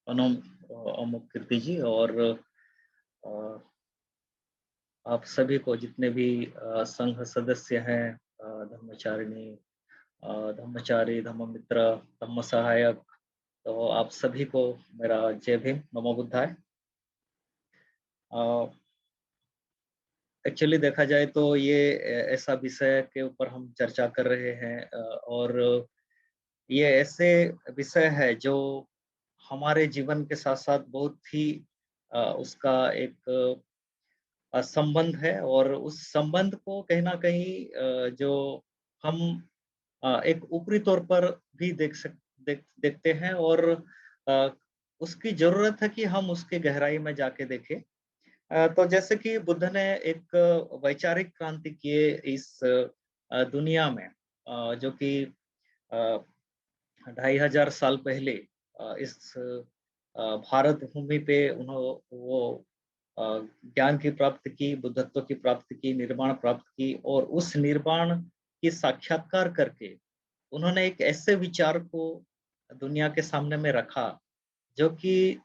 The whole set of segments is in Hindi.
अनुम अमुक कीर्ति जी और अ, आप सभी को जितने भी संघ सदस्य हैं, धर्मचारिणी, धम्मचारी, धम्ममित्र, धम्म सहायक, तो आप सभी को मेरा जय भीम, नमो बुद्धाय। एक्चुअली देखा जाए तो ये ऐसा विषय के ऊपर हम चर्चा कर रहे हैं, और ये ऐसे विषय है जो हमारे जीवन के साथ-साथ बहुत ही उसका एक संबंध है, और उस संबंध को कहीं न कहीं जो हम एक ऊपरी तौर पर भी देखते हैं, और अ, उसकी ज़रूरत है कि हम उसकी गहराई में जाके देखें। तो जैसे कि बुद्ध ने एक वैचारिक क्रांति किए इस दुनिया में, जो कि अ, 2500 साल पहले इस भारत भूमि पे वो अ, ज्ञान की प्राप्ति की, बुद्धत्व की प्राप्ति की, निर्वाण प्राप्त की, और उस निर्वाण की साक्षात्कार करके उन्होंने एक ऐसे विचार को दुनिया के सामने में रखा, जो कि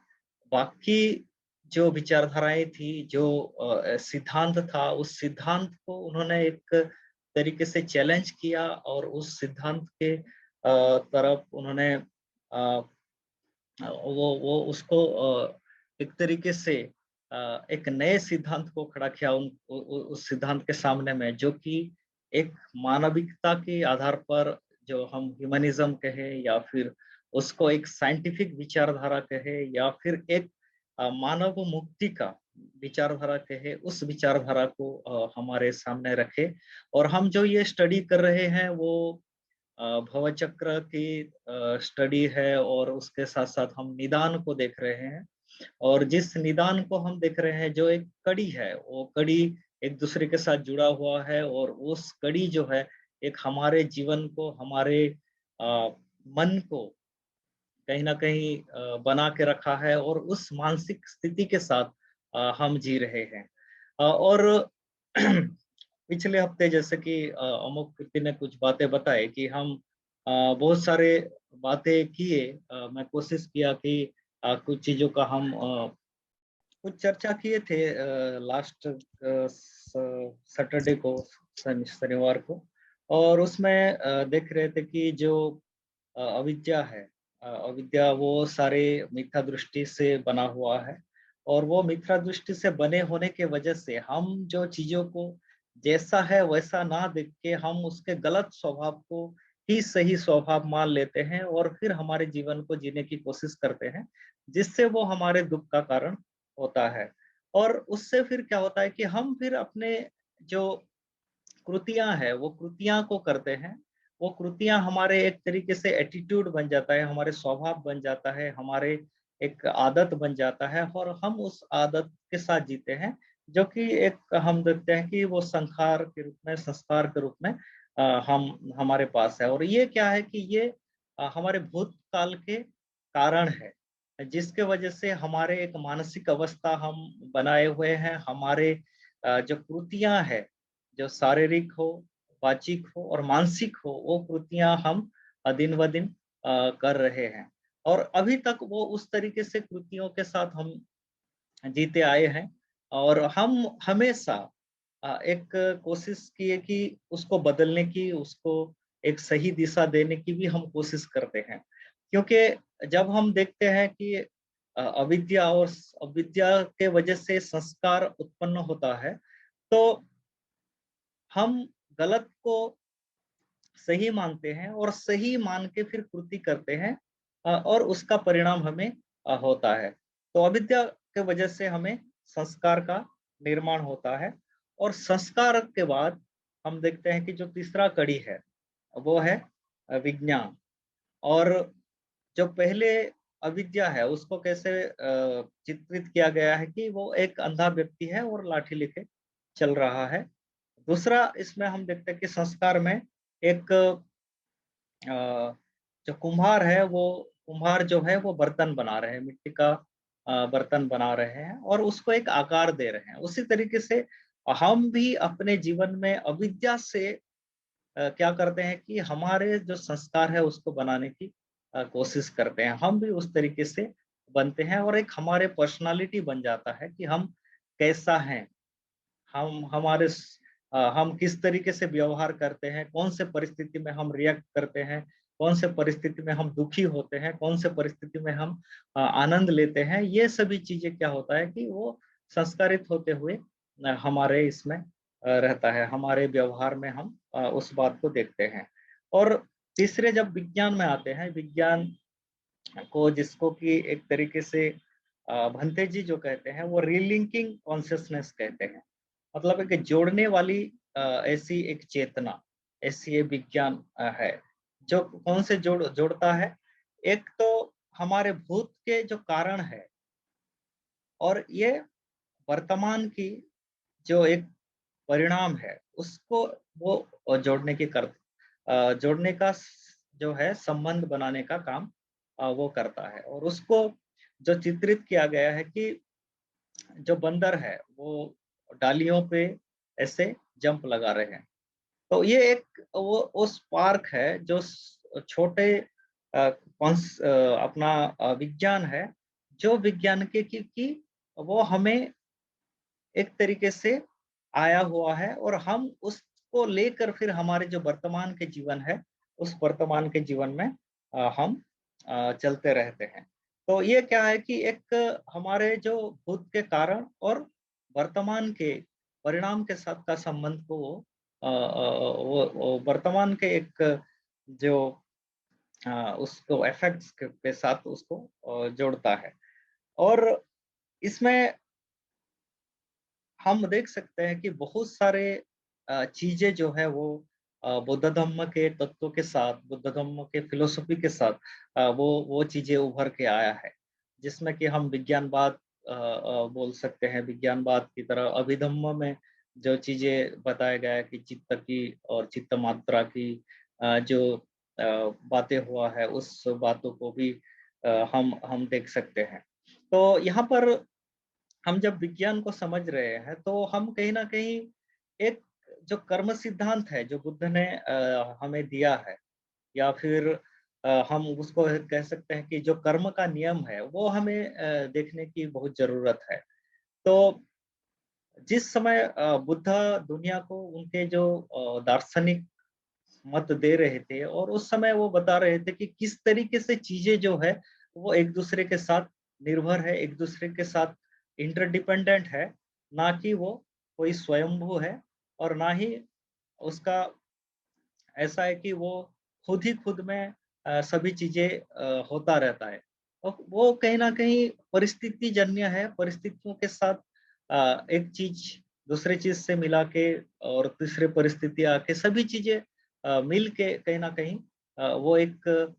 बाकी जो विचारधाराएँ थी, जो सिद्धांत था, उस सिद्धांत को उन्होंने एक तरीके से चैलेंज किया, और उस सिद्धांत के तरफ उन्होंने वो उसको एक तरीके से एक नए सिद्धांत को खड़ा किया उस सिद्धांत के सामने में, जो कि एक मानविकता के आधार पर, जो हम ह्यूमनिज़्म कहें, या फिर उसको एक साइंटिफिक विचारधारा कहें, या फिर एक मानव मुक्ति का विचारधारा कहें, उस विचारधारा को हमारे सामने रखे। और हम जो ये स्टडी कर रहे हैं वो भवचक्र की स्टडी है, और उसके साथ-साथ हम निदान को देख रहे हैं। और जिस निदान को हम देख रहे हैं, जो एक कड़ी है, वो कड़ी एक दूसरे के साथ जुड़ा हुआ है, और उस कड़ी जो है, एक हमारे जीवन को, हमारे अ, मन को कहीं न कहीं बना के रखा है, और उस मानसिक स्थिति के साथ हम जी रहे हैं। और पिछले हफ्ते जैसे कि अमुक कीर्ति ने कुछ बातें बताई कि हम बहुत सारे बातें किए, मैं कोशिश किया कि कुछ चीज़ों का हम कुछ चर्चा किए थे लास्ट सैटरडे को, शनिवार को, और उसमें देख रहे थे कि जो अविद्या है, अविद्या वो सारे मिथ्या दृष्टि से बना हुआ है, और वो मिथ्या दृष्टि से बने होने के वजह से हम जो चीज़ों को जैसा है वैसा ना देख के हम उसके गलत स्वभाव को ही सही स्वभाव मान लेते हैं, और फिर हमारे जीवन को जीने की कोशिश करते हैं, जिससे वो हमारे दुःख का कारण होता है। और उससे फिर क्या होता है कि हम फिर अपने जो कृतियाँ हैं, वो कृतियाँ को करते हैं। वो कृतियाँ हमारे एक तरीके से एटीट्यूड बन जाता है, हमारे स्वभाव बन जाता है, हमारे एक आदत बन जाता है, और हम उस आदत के साथ जीते हैं, जो कि एक हम देखते हैं कि वो संस्कार के रूप में, संस्कार के रूप में हम हमारे पास है। और ये क्या है कि ये हमारे भूतकाल के कारण है, जिसके वजह से हमारे एक मानसिक अवस्था हम बनाए हुए हैं, हमारे जो कृतियाँ हैं, जो शारीरिक हो, वाचिक हो और मानसिक हो, वो कृतियाँ हम दिन-ब-दिन कर रहे हैं। और अभी तक वो उस तरीके से कृतियों के साथ हम जीते आए हैं, और हम हमेशा एक कोशिश किए कि उसको बदलने की, उसको एक सही दिशा देने की भी हम कोशिश करते हैं। क्योंकि जब हम देखते हैं कि अविद्या और अविद्या के वजह से संस्कार उत्पन्न होता है, तो हम गलत को सही मानते हैं, और सही मान के फिर कृति करते हैं, और उसका परिणाम हमें होता है। तो अविद्या के वजह से हमें संस्कार का निर्माण होता है, और संस्कार के बाद हम देखते हैं कि जो तीसरा कड़ी है, वो है विज्ञान। और जो पहले अविद्या है, उसको कैसे चित्रित किया गया है कि वो एक अंधा व्यक्ति है और लाठी लेके चल रहा है। दूसरा इसमें हम देखते हैं कि संस्कार में एक जो कुम्हार है, वो कुम्हार जो है वो बर्तन बना रहे हैं, मिट्टी का बर्तन बना रहे हैं, और उसको एक आकार दे रहे हैं। उसी तरीके से हम भी अपने जीवन में अविद्या से क्या करते हैं कि हमारे जो संस्कार है उसको बनाने की कोशिश करते हैं। हम भी उस तरीके से बनते हैं और एक हमारे पर्सनालिटी बन जाता है कि हम कैसा हैं। हम किस तरीके से व्यवहार करते हैं, कौन से परिस्थिति में हम रिएक्ट करते हैं, कौन से परिस्थिति में हम दुखी होते हैं, कौन से परिस्थिति में हम आनंद लेते हैं। ये सभी चीजें क्या होता है कि वो संस्कारित होते हुए हमारे इसमें रहता है, हमारे व्यवहार में हम उस बात को देखते हैं। और तीसरे जब विज्ञान में आते हैं, विज्ञान को जिसको कि एक तरीके से भंते जी जो कहते हैं वो रिलिंकिंग कॉन्शियसनेस कहते हैं। मतलब है कि जोड़ने वाली ऐसी एक चेतना, ऐसी ये विज्ञान है जो कौन से जोड़ता है। एक तो हमारे भूत के जो कारण है और ये वर्तमान की जो एक परिणाम है उसको वो जोड़ने का जो है संबंध बनाने का काम वो करता है। और उसको जो चित्रित किया गया है कि जो बंदर है वो डालियों पे ऐसे जंप लगा रहे हैं। तो ये एक वो स्पार्क है जो छोटे अपना विज्ञान है, जो विज्ञान के की वो हमें एक तरीके से आया हुआ है और हम उसको लेकर फिर हमारे जो वर्तमान के जीवन है, उस वर्तमान के जीवन में हम चलते रहते हैं। तो ये क्या है कि एक हमारे जो भूत के कारण और वर्तमान के परिणाम के साथ का संबंध को वो वर्तमान के एक जो उसको इफेक्ट्स के साथ उसको जोड़ता है। और इसमें हम देख सकते हैं कि बहुत सारे चीजें जो है वो बौद्ध धम्म के तत्वों के साथ, बुद्ध धम्म के फिलोसफी के साथ वो चीजें उभर के आया है, जिसमें कि हम विज्ञानवाद बोल सकते हैं। विज्ञानवाद की तरह अभिधम्म में जो चीजें बताया गया है कि चित्त की और चित्त मात्रा की जो बातें हुआ है, उस बातों को भी हम देख सकते हैं। तो यहाँ पर हम जब विज्ञान को समझ रहे हैं तो हम कहीं ना कहीं एक जो कर्म सिद्धांत है जो बुद्ध ने हमें दिया है, या फिर हम उसको कह सकते हैं कि जो कर्म का नियम है वो हमें देखने की बहुत जरूरत है। तो जिस समय बुद्ध दुनिया को उनके जो दार्शनिक मत दे रहे थे और उस समय वो बता रहे थे कि किस तरीके से चीजें जो है वो एक दूसरे के साथ निर्भर है, एक दूसरे के साथ इंटरडिपेंडेंट है, ना कि वो कोई स्वयंभू है और ना ही उसका ऐसा है कि वो खुद ही खुद में सभी चीजें होता रहता है। और वो कहीं ना कहीं परिस्थिति जन्य है, परिस्थितियों के साथ एक चीज दूसरे चीज से मिला के और तीसरे परिस्थिति आके सभी चीजें मिल के कहीं ना कहीं वो एक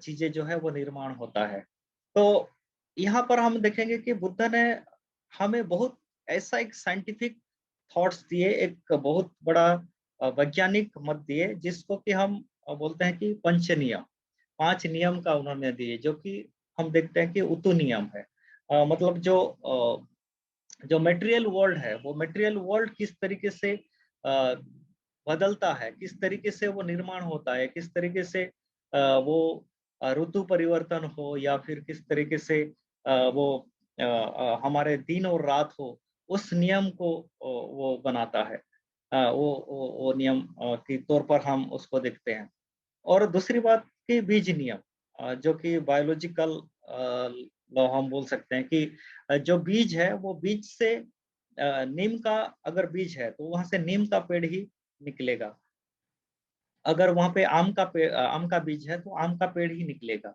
चीजें जो है वो निर्माण होता है। तो यहाँ पर हम देखेंगे कि बुद्ध ने हमें बहुत ऐसा एक साइंटिफिक थॉट्स दिए, एक बहुत बड़ा वैज्ञानिक मत दिए, जिसको कि हम बोलते हैं कि पंच नियम, 5 नियम का उन्होंने दिए, जो कि हम देखते हैं कि उतु नियम है। मतलब जो मटेरियल वर्ल्ड है, वो मटेरियल वर्ल्ड किस तरीके से बदलता है, किस तरीके से वो निर्माण होता है, किस तरीके से वो ऋतु परिवर्तन हो या फिर किस तरीके से वो हमारे दिन और रात हो, उस नियम को वो बनाता है। वो नियम के तौर पर हम उसको देखते हैं। और दूसरी बात कि बीज नियम, जो कि बायोलॉजिकल लॉ हम बोल सकते हैं कि जो बीज है वो बीज से नीम का अगर बीज है तो वहां से नीम का पेड़ ही निकलेगा। अगर वहां पे आम का बीज है तो आम का पेड़ ही निकलेगा।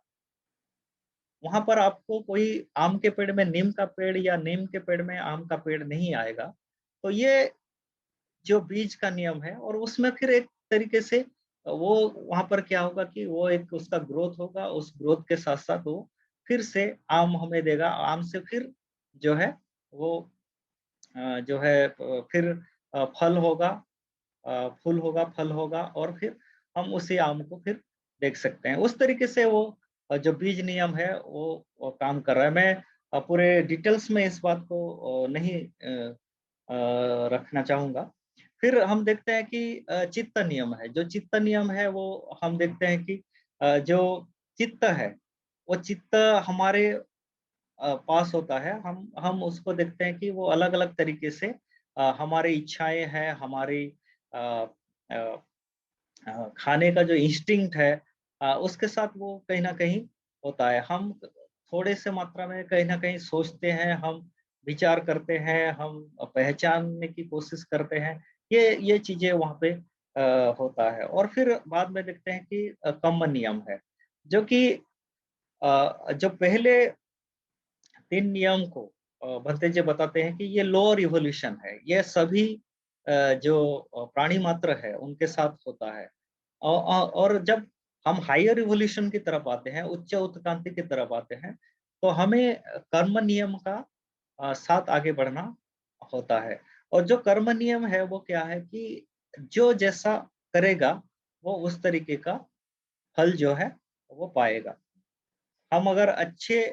वहां पर आपको कोई आम के पेड़ में नीम का पेड़ या नीम के पेड़ में आम का पेड़ नहीं आएगा। तो ये जो बीज का नियम है, और उसमें फिर एक तरीके से वो वहां पर क्या होगा कि वो एक उसका ग्रोथ होगा, उस ग्रोथ के साथ साथ वो फिर से आम हमें देगा, आम से फिर जो है वो जो है फिर फल होगा, फूल होगा, फल होगा, और फिर हम उसी आम को फिर देख सकते हैं। उस तरीके से वो जो बीज नियम है वो काम कर रहा है। मैं पूरे डिटेल्स में इस बात को नहीं रखना चाहूंगा। फिर हम देखते हैं कि चित्त नियम है। जो चित्त नियम है वो हम देखते हैं कि जो चित्त है वो चित्त हमारे पास होता है, हम उसको देखते हैं कि वो अलग-अलग तरीके से हमारी इच्छाएँ हैं, हमारी अ अ खाने का जो इंस्टिंक्ट है उसके साथ वो कहीं न कहीं होता है। हम थोड़े से मात्रा में कहीं न कहीं सोचते हैं, हम विचार करते हैं, हम पहचानने की कोशिश करते हैं। ये चीज़ें वहाँ पे होता है और फिर बाद में देखते हैं कि कर्म नियम है, जो कि जो पहले 3 नियम को भंते जी बताते हैं कि ये लोअर इवोल्यूशन है। ये सभी जो प्राणी मात्र है, उनके साथ होता है। और जब हम हायर इवोल्यूशन की तरफ आते हैं, उच्च उत्क्रांति की तरफ आते हैं, तो हमें कर्म नियम का साथ आगे बढ़ना होता है। और जो कर्म नियम है वो क्या है कि जो जैसा करेगा, वो उस तरीके का फल जो है वो पाएगा। हम अगर अच्छे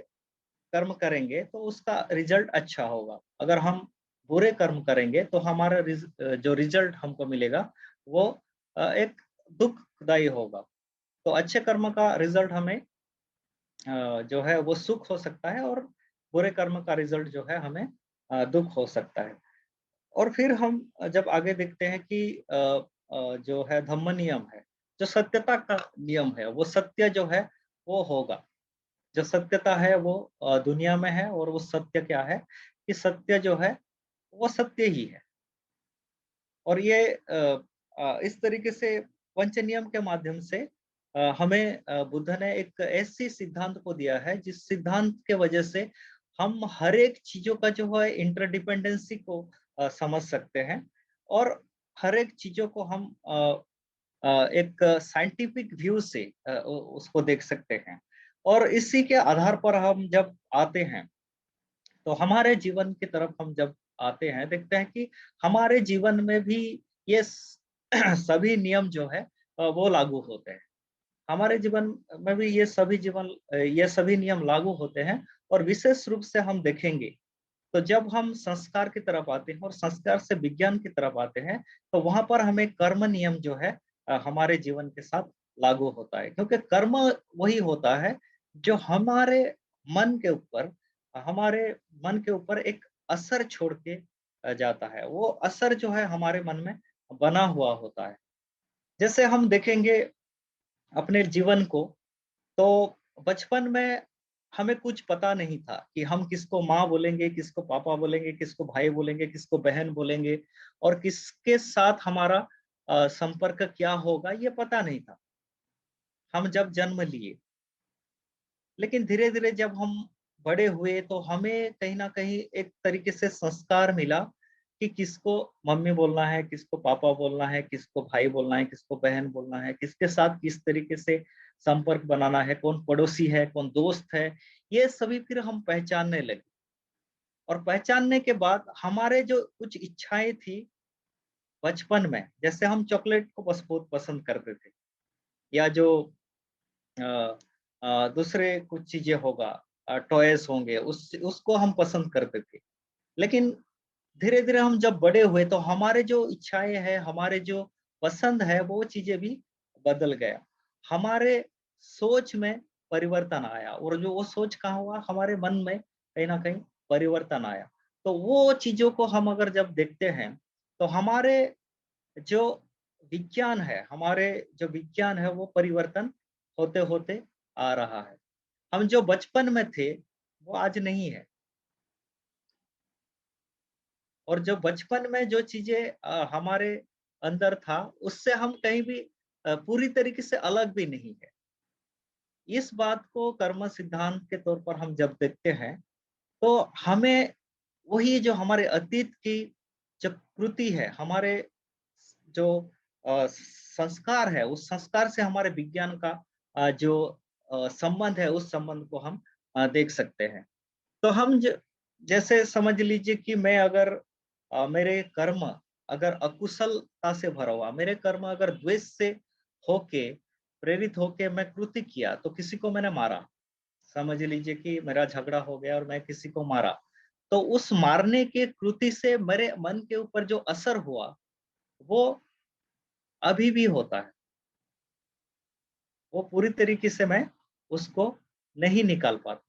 कर्म करेंगे तो उसका रिजल्ट अच्छा होगा। अगर हम बुरे कर्म करेंगे तो हमारा जो रिजल्ट हमको मिलेगा वो एक दुखदाई होगा। तो अच्छे कर्म का रिजल्ट हमें जो है वो सुख हो सकता है और बुरे कर्म का रिजल्ट जो है हमें दुख हो सकता है। और फिर हम जब आगे देखते हैं कि जो है धम्म नियम है, जो सत्यता का नियम है, वो सत्य जो है वो होगा। जो सत्यता है वो दुनिया में है और वो सत्य क्या है कि सत्य जो है वो सत्य ही है। और ये इस तरीके से पंच नियम के माध्यम से हमें बुद्ध ने एक ऐसी सिद्धांत को दिया है जिस सिद्धांत के वजह से हम हर एक चीजों का जो है इंटरडिपेंडेंसी को समझ सकते हैं और हर एक चीजों को हम एक साइंटिफिक व्यू से उसको देख सकते हैं। और इसी के आधार पर हम जब आते हैं तो हमारे जीवन की तरफ हम जब आते हैं, देखते हैं कि हमारे जीवन में भी ये सभी नियम जो है वो लागू होते हैं। हमारे जीवन में भी ये सभी नियम लागू होते हैं और विशेष रूप से हम देखेंगे, तो जब हम संस्कार की तरफ आते हैं और संस्कार से विज्ञान की तरफ आते हैं, तो वहाँ पर हमें कर्म नियम जो है हमारे जीवन के साथ लागू होता है। क्योंकि कर्म वही होता है जो मन के ऊपर हमारे मन के ऊपर एक असर छोड़ के जाता है। वो असर जो है हमारे मन में बना हुआ होता है। जैसे हम देखेंगे अपने जीवन को, तो बचपन में हमें कुछ पता नहीं था कि हम किसको माँ बोलेंगे, किसको पापा बोलेंगे, किसको भाई बोलेंगे, किसको बहन बोलेंगे और किसके साथ हमारा संपर्क क्या होगा, ये पता नहीं था। हम जब जन्म लिए, लेकिन धीरे-धीरे जब हम बड़े हुए तो हमें कहीं न कहीं एक तरीके से संस्कार मिला कि किसको मम्मी बोलना है, किसको पापा बोलना है, किसको भाई बोलना है, किसको बहन बोलना है, किसके साथ किस तरीके से संपर्क बनाना है, कौन पड़ोसी है, कौन दोस्त है, ये सभी फिर हम पहचानने लगे। और पहचानने के बाद हमारे जो कुछ इच्छाएँ थी बचपन में, जैसे हम चॉकलेट को बस बहुत पसंद करते थे या जो अ दूसरे कुछ चीज़ें होगा टॉयज़ होंगे उसको हम पसंद करते थे। लेकिन धीरे-धीरे हम जब बड़े हुए तो हमारे जो इच्छाएँ हैं, हमारे जो पसंद है वो चीज़ें भी बदल गया। हमारे सोच में परिवर्तन आया और जो वो सोच कहाँ हुआ हमारे मन में कहीं न कहीं परिवर्तन आया। तो वो चीज़ों को हम अगर जब देखते हैं, तो हमारे जो हमारे जो विज्ञान है वो परिवर्तन होते-होते आ रहा है। हम जो बचपन में थे, वो आज नहीं है और जो बचपन में जो चीज़ें हमारे अंदर था, उससे हम कहीं भी पूरी तरीके से अलग भी नहीं है। इस बात को कर्म सिद्धांत के तौर पर हम जब देखते हैं, तो हमें वही जो हमारे अतीत की जो कृति है, हमारे जो संस्कार है, उस संस्कार से हमारे विज्ञान का जो संबंध है, उस संबंध को हम देख सकते हैं। तो हम जैसे समझ लीजिए कि मैं अगर मेरे कर्म अगर अकुशलता से भरा हुआ, मेरे कर्म अगर द्वेष से होके, प्रेरित होके मैं कृत्य किया, तो किसी को मैंने मारा। समझ लीजिए कि मेरा झगड़ा हो गया और मैं किसी को मारा। तो उस मारने के कृति से मेरे मन के ऊपर जो असर हुआ, वो अभी भी होता है। वो पूरी तरीके से मैं उसको नहीं निकाल पाता।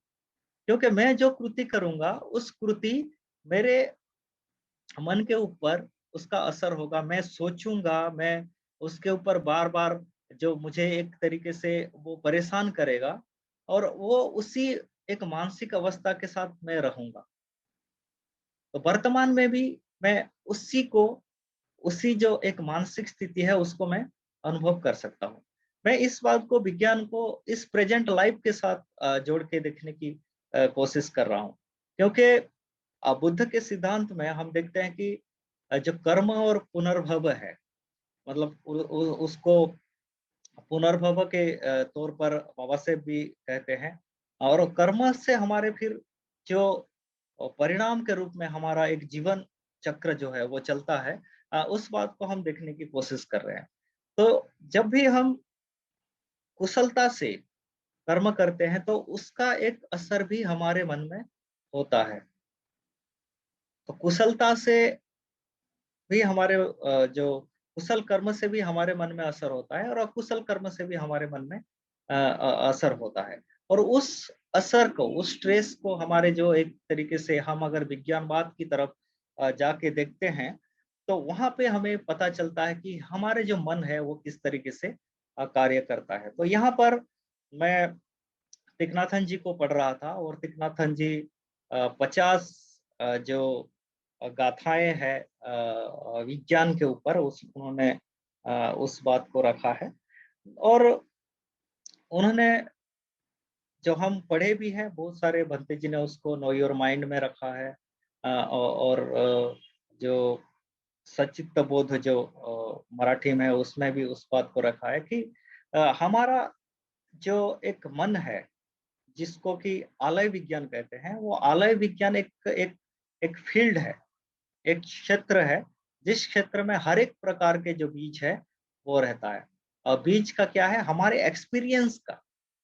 क्योंकि मैं जो कृति करूँगा, उस कृति मेरे मन के ऊपर उसका असर होगा। मैं सोचूँगा, मैं उसके ऊपर बार-बार जो मुझे एक तरीके से वो परेशान करेगा और वो उसी एक मानसिक अवस्था के साथ मैं रहूँगा। तो वर्तमान में भी मैं उसी जो एक मानसिक स्थिति है उसको मैं अनुभव कर सकता हूँ। मैं इस बात को विज्ञान को इस प्रेजेंट लाइफ के साथ जोड़ के देखने की कोशिश कर रहा हूँ। क्योंकि बुद्ध के सिद्धांत में हम देखते हैं कि जो कर्म और पुनर्भव है, मतलब उसको पुनर्भव के तौर पर बाबा साहेब भी कहते हैं और कर्म से हमारे फिर जो परिणाम के रूप में हमारा एक जीवन चक्र जो है वो चलता है, उस बात को हम देखने की कोशिश कर रहे हैं। तो जब भी हम कुशलता से कर्म करते हैं तो उसका एक असर भी हमारे मन में होता है। तो कुशलता से भी हमारे जो कुशल कर्म से भी हमारे मन में असर होता है और अकुशल कर्म से भी हमारे मन में असर होता है। और उस असर को, उस स्ट्रेस को हमारे जो एक तरीके से हम अगर विज्ञानवाद की तरफ जाके देखते हैं, तो वहाँ पे हमें पता चलता है कि हमारे जो मन है वो किस तरीके से कार्य करता है। तो यहाँ पर मैं तिकनाथन जी को पढ़ रहा था और तिकनाथन जी 50 जो गाथाएँ हैं विज्ञान के ऊपर उस उन्होंने उस बात को रखा है और उन्होंने जो हम पढ़े भी हैं, बहुत सारे भंते जी ने उसको नो योर माइंड में रखा है और जो सचित्त बोध जो मराठी में है उसमें भी उस बात को रखा है कि हमारा जो एक मन है, जिसको कि आलय विज्ञान कहते हैं, वो आलय विज्ञान एक एक एक फ़ील्ड है, एक क्षेत्र है, जिस क्षेत्र में हर एक प्रकार के जो बीज है, वो रहता है। और बीज का क्या है? हमारे एक्सपीरियंस का,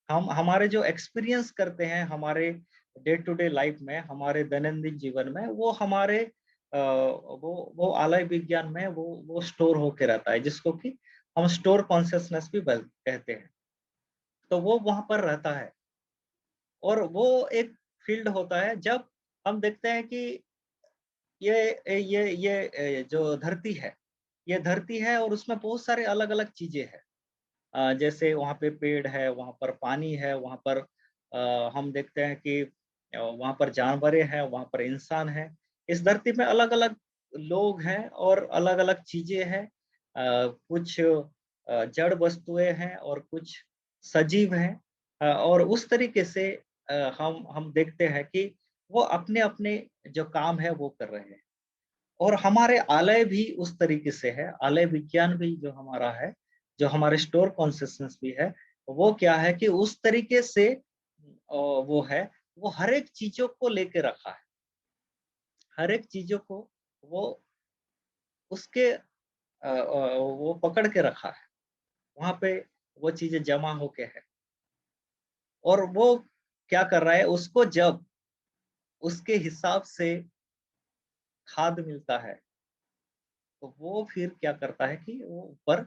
हम हमारे जो एक्सपीरियंस करते हैं हमारे डे टू डे लाइफ में, हमारे दैनंदिन जीवन में, वो हमारे वो आलय विज्ञान में वो स्टोर होके रहता है, जिसको कि हम स्टोर कॉन्शसनेस भी कहते हैं। तो वो वहाँ पर रहता है और वो एक फ़ील्ड होता है जब हम देखते हैं कि ये जो धरती है और उसमें बहुत सारे अलग-अलग चीज़ें हैं। जैसे वहाँ पे पेड़ है, वहाँ पर पानी है, वहाँ पर हम देखते हैं कि वहाँ पर जानवरें हैं, वहाँ पर इंसान हैं। इस धरती में अलग-अलग लोग हैं और अलग-अलग चीज़ें हैं। कुछ जड़ वस्तुएँ हैं और कुछ सजीव हैं। और उस तरीके से हम देखते हैं कि वो अपने-अपने जो काम है वो कर रहे हैं। और हमारे आलय भी उस तरीके से है, आलय विज्ञान भी जो हमारा है, जो हमारे स्टोर कॉन्शसनेस भी है, वो क्या है कि उस तरीके से वो है, वो हर एक चीज़ों को लेके रखा है। हर एक चीज़ों को वो उसके वो पकड़ के रखा है। वहाँ पे वो चीज़ें जमा होके है और वो क्या कर रहा है, उसको जब उसके हिसाब से खाद मिलता है, तो वो फिर क्या करता है कि वो ऊपर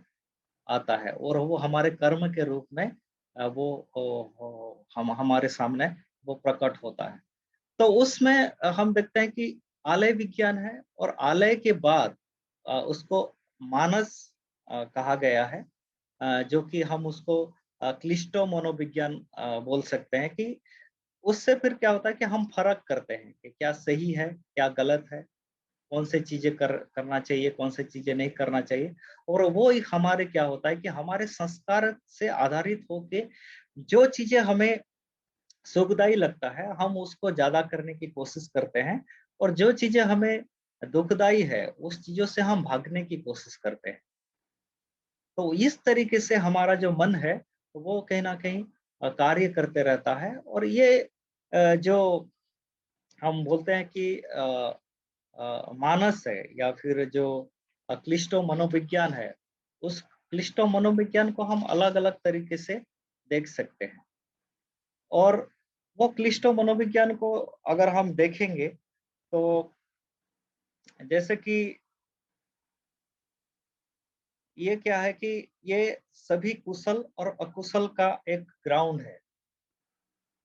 आता है और वो हमारे कर्म के रूप में वो हम हमारे सामने वो प्रकट होता है। तो उसमें हम देखते हैं कि आलय विज्ञान है और आलय के बाद उसको मानस कहा गया है, जो कि हम उसको क्लिष्टो मनोविज्ञान बोल सकते हैं कि उससे फिर क्या होता है कि हम फ़र्क करते हैं कि क्या सही है, क्या गलत है। कौन सी चीज़ें करना चाहिए, कौन सी चीज़ें नहीं करना चाहिए और वो ही हमारे क्या होता है कि हमारे संस्कार से आधारित होके जो चीज़ें हमें सुखदायी लगता है, हम उसको ज़्यादा करने की कोशिश करते हैं और जो चीज़ें हमें दुखदायी है, उस चीज़ों से हम भागने की कोशिश करते हैं। तो इस तरीके से हमारा जो मन है, वो कहीं न कहीं कार्य करते रहता है और ये जो हम बोलते हैं कि मानस है या फिर जो क्लिष्टो मनोविज्ञान है, उस क्लिष्टो मनोविज्ञान को हम अलग-अलग तरीके से देख सकते हैं। और वो क्लिष्टो मनोविज्ञान को अगर हम देखेंगे, तो जैसे कि ये क्या है कि ये सभी कुशल और अकुशल का एक ग्राउंड है,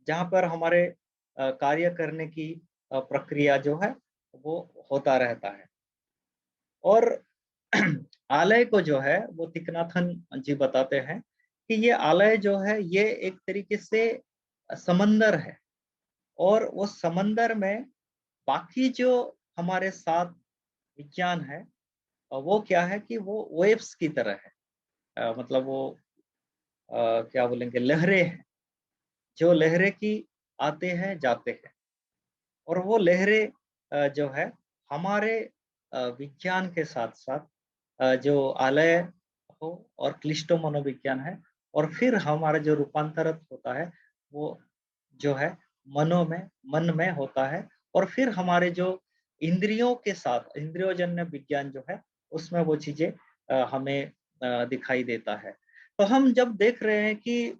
जहाँ पर हमारे कार्य करने की प्रक्रिया जो है वो होता रहता है। और आलय को जो है वो तिकनाथन जी बताते हैं कि ये आलय जो है ये एक तरीके से समंदर है, और वो समंदर में बाकी जो हमारे साथ विज्ञान है वो क्या है कि वो वेव्स की तरह है। मतलब वो क्या बोलेंगे, लहरें हैं, जो लहरें की आते हैं जाते हैं। और वो लहरें जो है हमारे विज्ञान के साथ साथ जो आलय हो और क्लिष्टो मनोविज्ञान है, और फिर हमारा जो रूपांतरित होता है वो जो है मन में होता है, और फिर हमारे जो इंद्रियों के साथ इंद्रियोजन्य विज्ञान जो है उसमें वो चीजें हमें दिखाई देता है। तो हम जब देख रहे हैं कि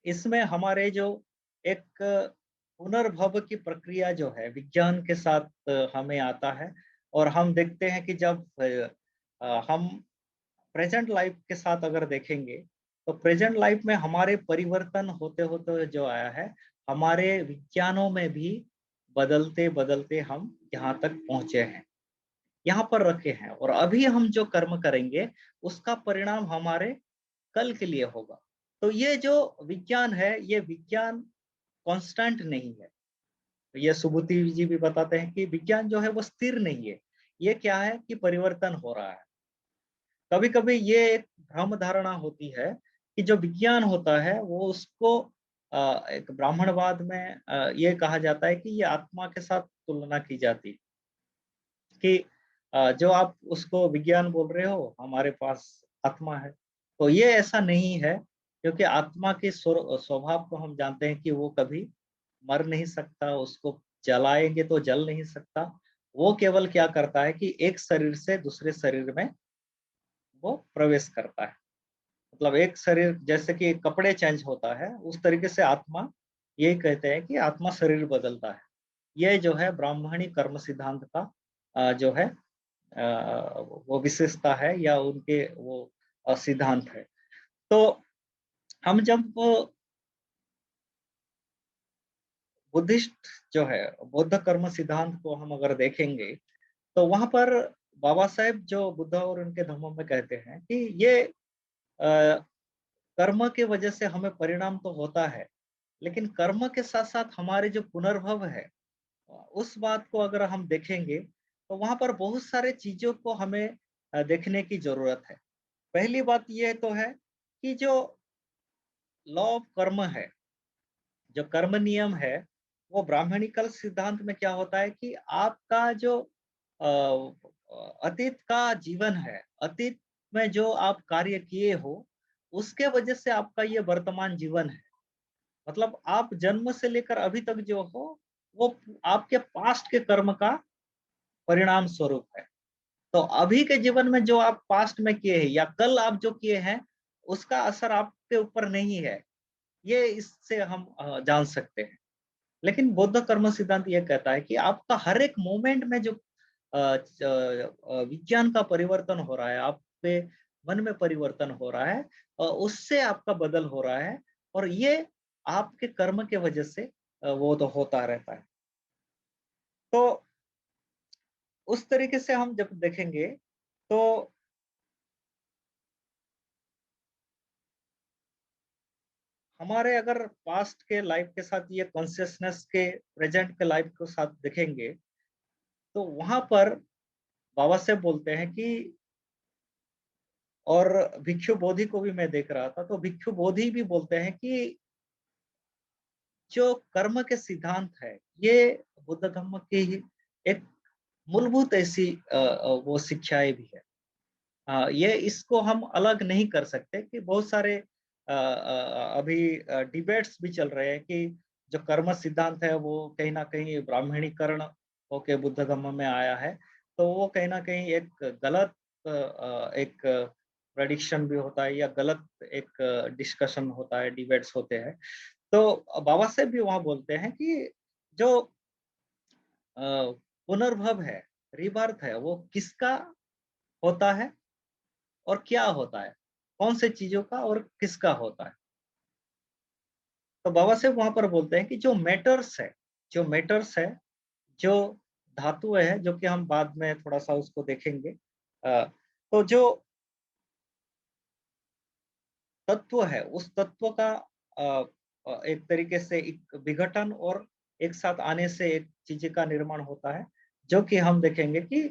इसमें हमारे जो एक पुनर्भव की प्रक्रिया जो है विज्ञान के साथ हमें आता है, और हम देखते हैं कि जब हम प्रेजेंट लाइफ के साथ अगर देखेंगे तो प्रेजेंट लाइफ में हमारे परिवर्तन होते होते जो आया है, हमारे विज्ञानों में भी बदलते बदलते हम यहाँ तक पहुंचे हैं, यहाँ पर रखे हैं, और अभी हम जो कर्म करेंगे उसका परिणाम हमारे कल के लिए होगा। तो ये जो विज्ञान है ये विज्ञान कांस्टेंट नहीं है। ये सुबुद्धि जी भी बताते हैं कि विज्ञान जो है वो स्थिर नहीं है, ये क्या है कि परिवर्तन हो रहा है। कभी कभी ये एक भ्रम धारणा होती है कि जो विज्ञान होता है वो उसको एक ब्राह्मणवाद में ये कहा जाता है कि ये आत्मा के साथ तुलना की जाती कि जो आप उसको विज्ञान बोल रहे हो हमारे पास आत्मा है। तो ये ऐसा नहीं है, क्योंकि आत्मा के स्वभाव को हम जानते हैं कि वो कभी मर नहीं सकता, उसको जलाएंगे तो जल नहीं सकता। वो केवल क्या करता है कि एक शरीर से दूसरे शरीर में वो प्रवेश करता है। मतलब एक शरीर जैसे कि कपड़े चेंज होता है उस तरीके से आत्मा, यही कहते हैं कि आत्मा शरीर बदलता है। ये जो है ब्राह्मणी कर्म सिद्धांत का जो है वो विशेषता है या उनके वो सिद्धांत है। तो हम जब वो बुद्धिस्ट जो है बौद्ध कर्म सिद्धांत को हम अगर देखेंगे तो वहां पर बाबा साहेब जो बुद्ध और उनके धर्मों में कहते हैं कि ये कर्म के वजह से हमें परिणाम तो होता है, लेकिन कर्म के साथ साथ हमारे जो पुनर्भव है उस बात को अगर हम देखेंगे तो वहां पर बहुत सारे चीजों को हमें देखने की जरूरत है। पहली बात यह तो है कि जो लॉ ऑफ कर्म है, जो कर्म नियम है, वो ब्राह्मणिकल सिद्धांत में क्या होता है कि आपका जो अतीत का जीवन है, अतीत में जो आप कार्य किए हो उसके वजह से आपका ये वर्तमान जीवन है। मतलब आप जन्म से लेकर अभी तक जो हो वो आपके पास्ट के कर्म का परिणाम स्वरूप है। तो अभी के जीवन में जो आप पास्ट में किए हैं या कल आप जो किए हैं उसका असर आपके ऊपर नहीं है, ये इससे हम जान सकते हैं। लेकिन बौद्ध कर्म सिद्धांत ये कहता है कि आपका हर एक मोमेंट में जो विज्ञान का परिवर्तन हो रहा है, आपके मन में परिवर्तन हो रहा है, उससे आपका बदल हो रहा है, और ये आपके कर्म के वजह से वो तो होता रहता है। तो उस तरीके से हम जब देखेंगे तो हमारे अगर पास्ट के लाइफ के साथ ये कॉन्शियसनेस के प्रेजेंट के लाइफ के साथ देखेंगे तो वहां पर बाबा से बोलते हैं कि, और भिक्षु बोधि को भी मैं देख रहा था तो भिक्षु बोधि भी बोलते हैं कि जो कर्म के सिद्धांत है ये बुद्ध धर्म की ही एक मूलभूत ऐसी वो शिक्षाएं भी है। ये इसको हम अलग नहीं कर सकते कि बहुत सारे अभी डिबेट्स भी चल रहे हैं कि जो कर्म सिद्धांत है वो कहीं ना कहीं ब्राह्मणीकरण होके बुद्ध धर्म में आया है। तो वो कहीं ना कहीं एक गलत एक प्रेडिक्शन भी होता है या गलत एक डिस्कशन होता है, डिबेट्स होते हैं। तो बाबा साहेब भी वहां बोलते हैं कि जो अ, पुनर्भव है, रिबर्थ है, वो किसका होता है और क्या होता है, कौन से चीजों का और किसका होता है। तो बाबा साहेब वहां पर बोलते हैं कि जो मैटर्स है, जो धातु है, जो कि हम बाद में थोड़ा सा उसको देखेंगे, तो जो तत्व है उस तत्व का एक तरीके से एक विघटन और एक साथ आने से एक चीज का निर्माण होता है, जो कि हम देखेंगे कि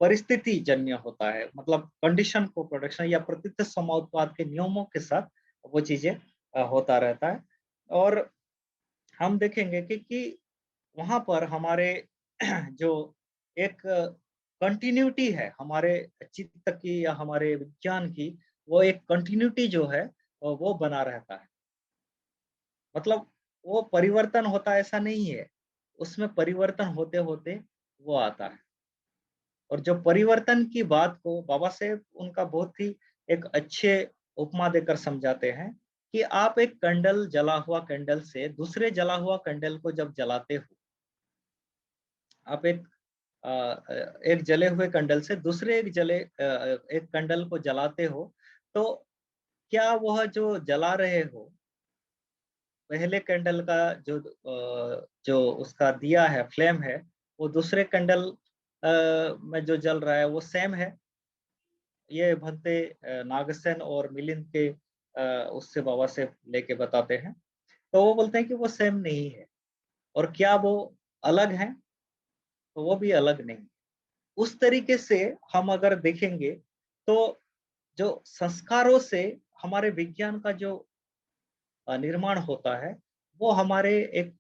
परिस्थिति जन्य होता है, मतलब कंडीशन को प्रोडक्शन या प्रकृति समानुपात के नियमों के साथ वो चीजें होता रहता है। और हम देखेंगे कि वहां पर हमारे जो एक कंटिन्यूटी है हमारे चित्त की या हमारे विज्ञान की, वो एक कंटिन्यूटी जो है वो बना रहता है। मतलब वो परिवर्तन होता ऐसा नहीं है, उसमें परिवर्तन होते होते वो आता है। और जो परिवर्तन की बात को बाबा साहेब उनका बहुत ही एक अच्छे उपमा देकर समझाते हैं कि आप एक कैंडल, जला हुआ कैंडल से दूसरे जला हुआ कैंडल को जब जलाते हो, आप एक जले हुए कैंडल से दूसरे एक कैंडल को जलाते हो, तो क्या वह जो जला रहे हो, पहले कैंडल का जो उसका दिया है, फ्लेम है, वो दूसरे कैंडल में जो जल रहा है वो सेम है। ये भंते नागसेन और मिलिंद के उससे बाबा से लेके बताते हैं। तो वो बोलते हैं कि वो सेम नहीं है। और क्या वो अलग है? तो वो भी अलग नहीं। उस तरीके से हम अगर देखेंगे, तो जो संस्कारों से हमारे विज्ञान का जो निर्माण होता है, वो हमारे एक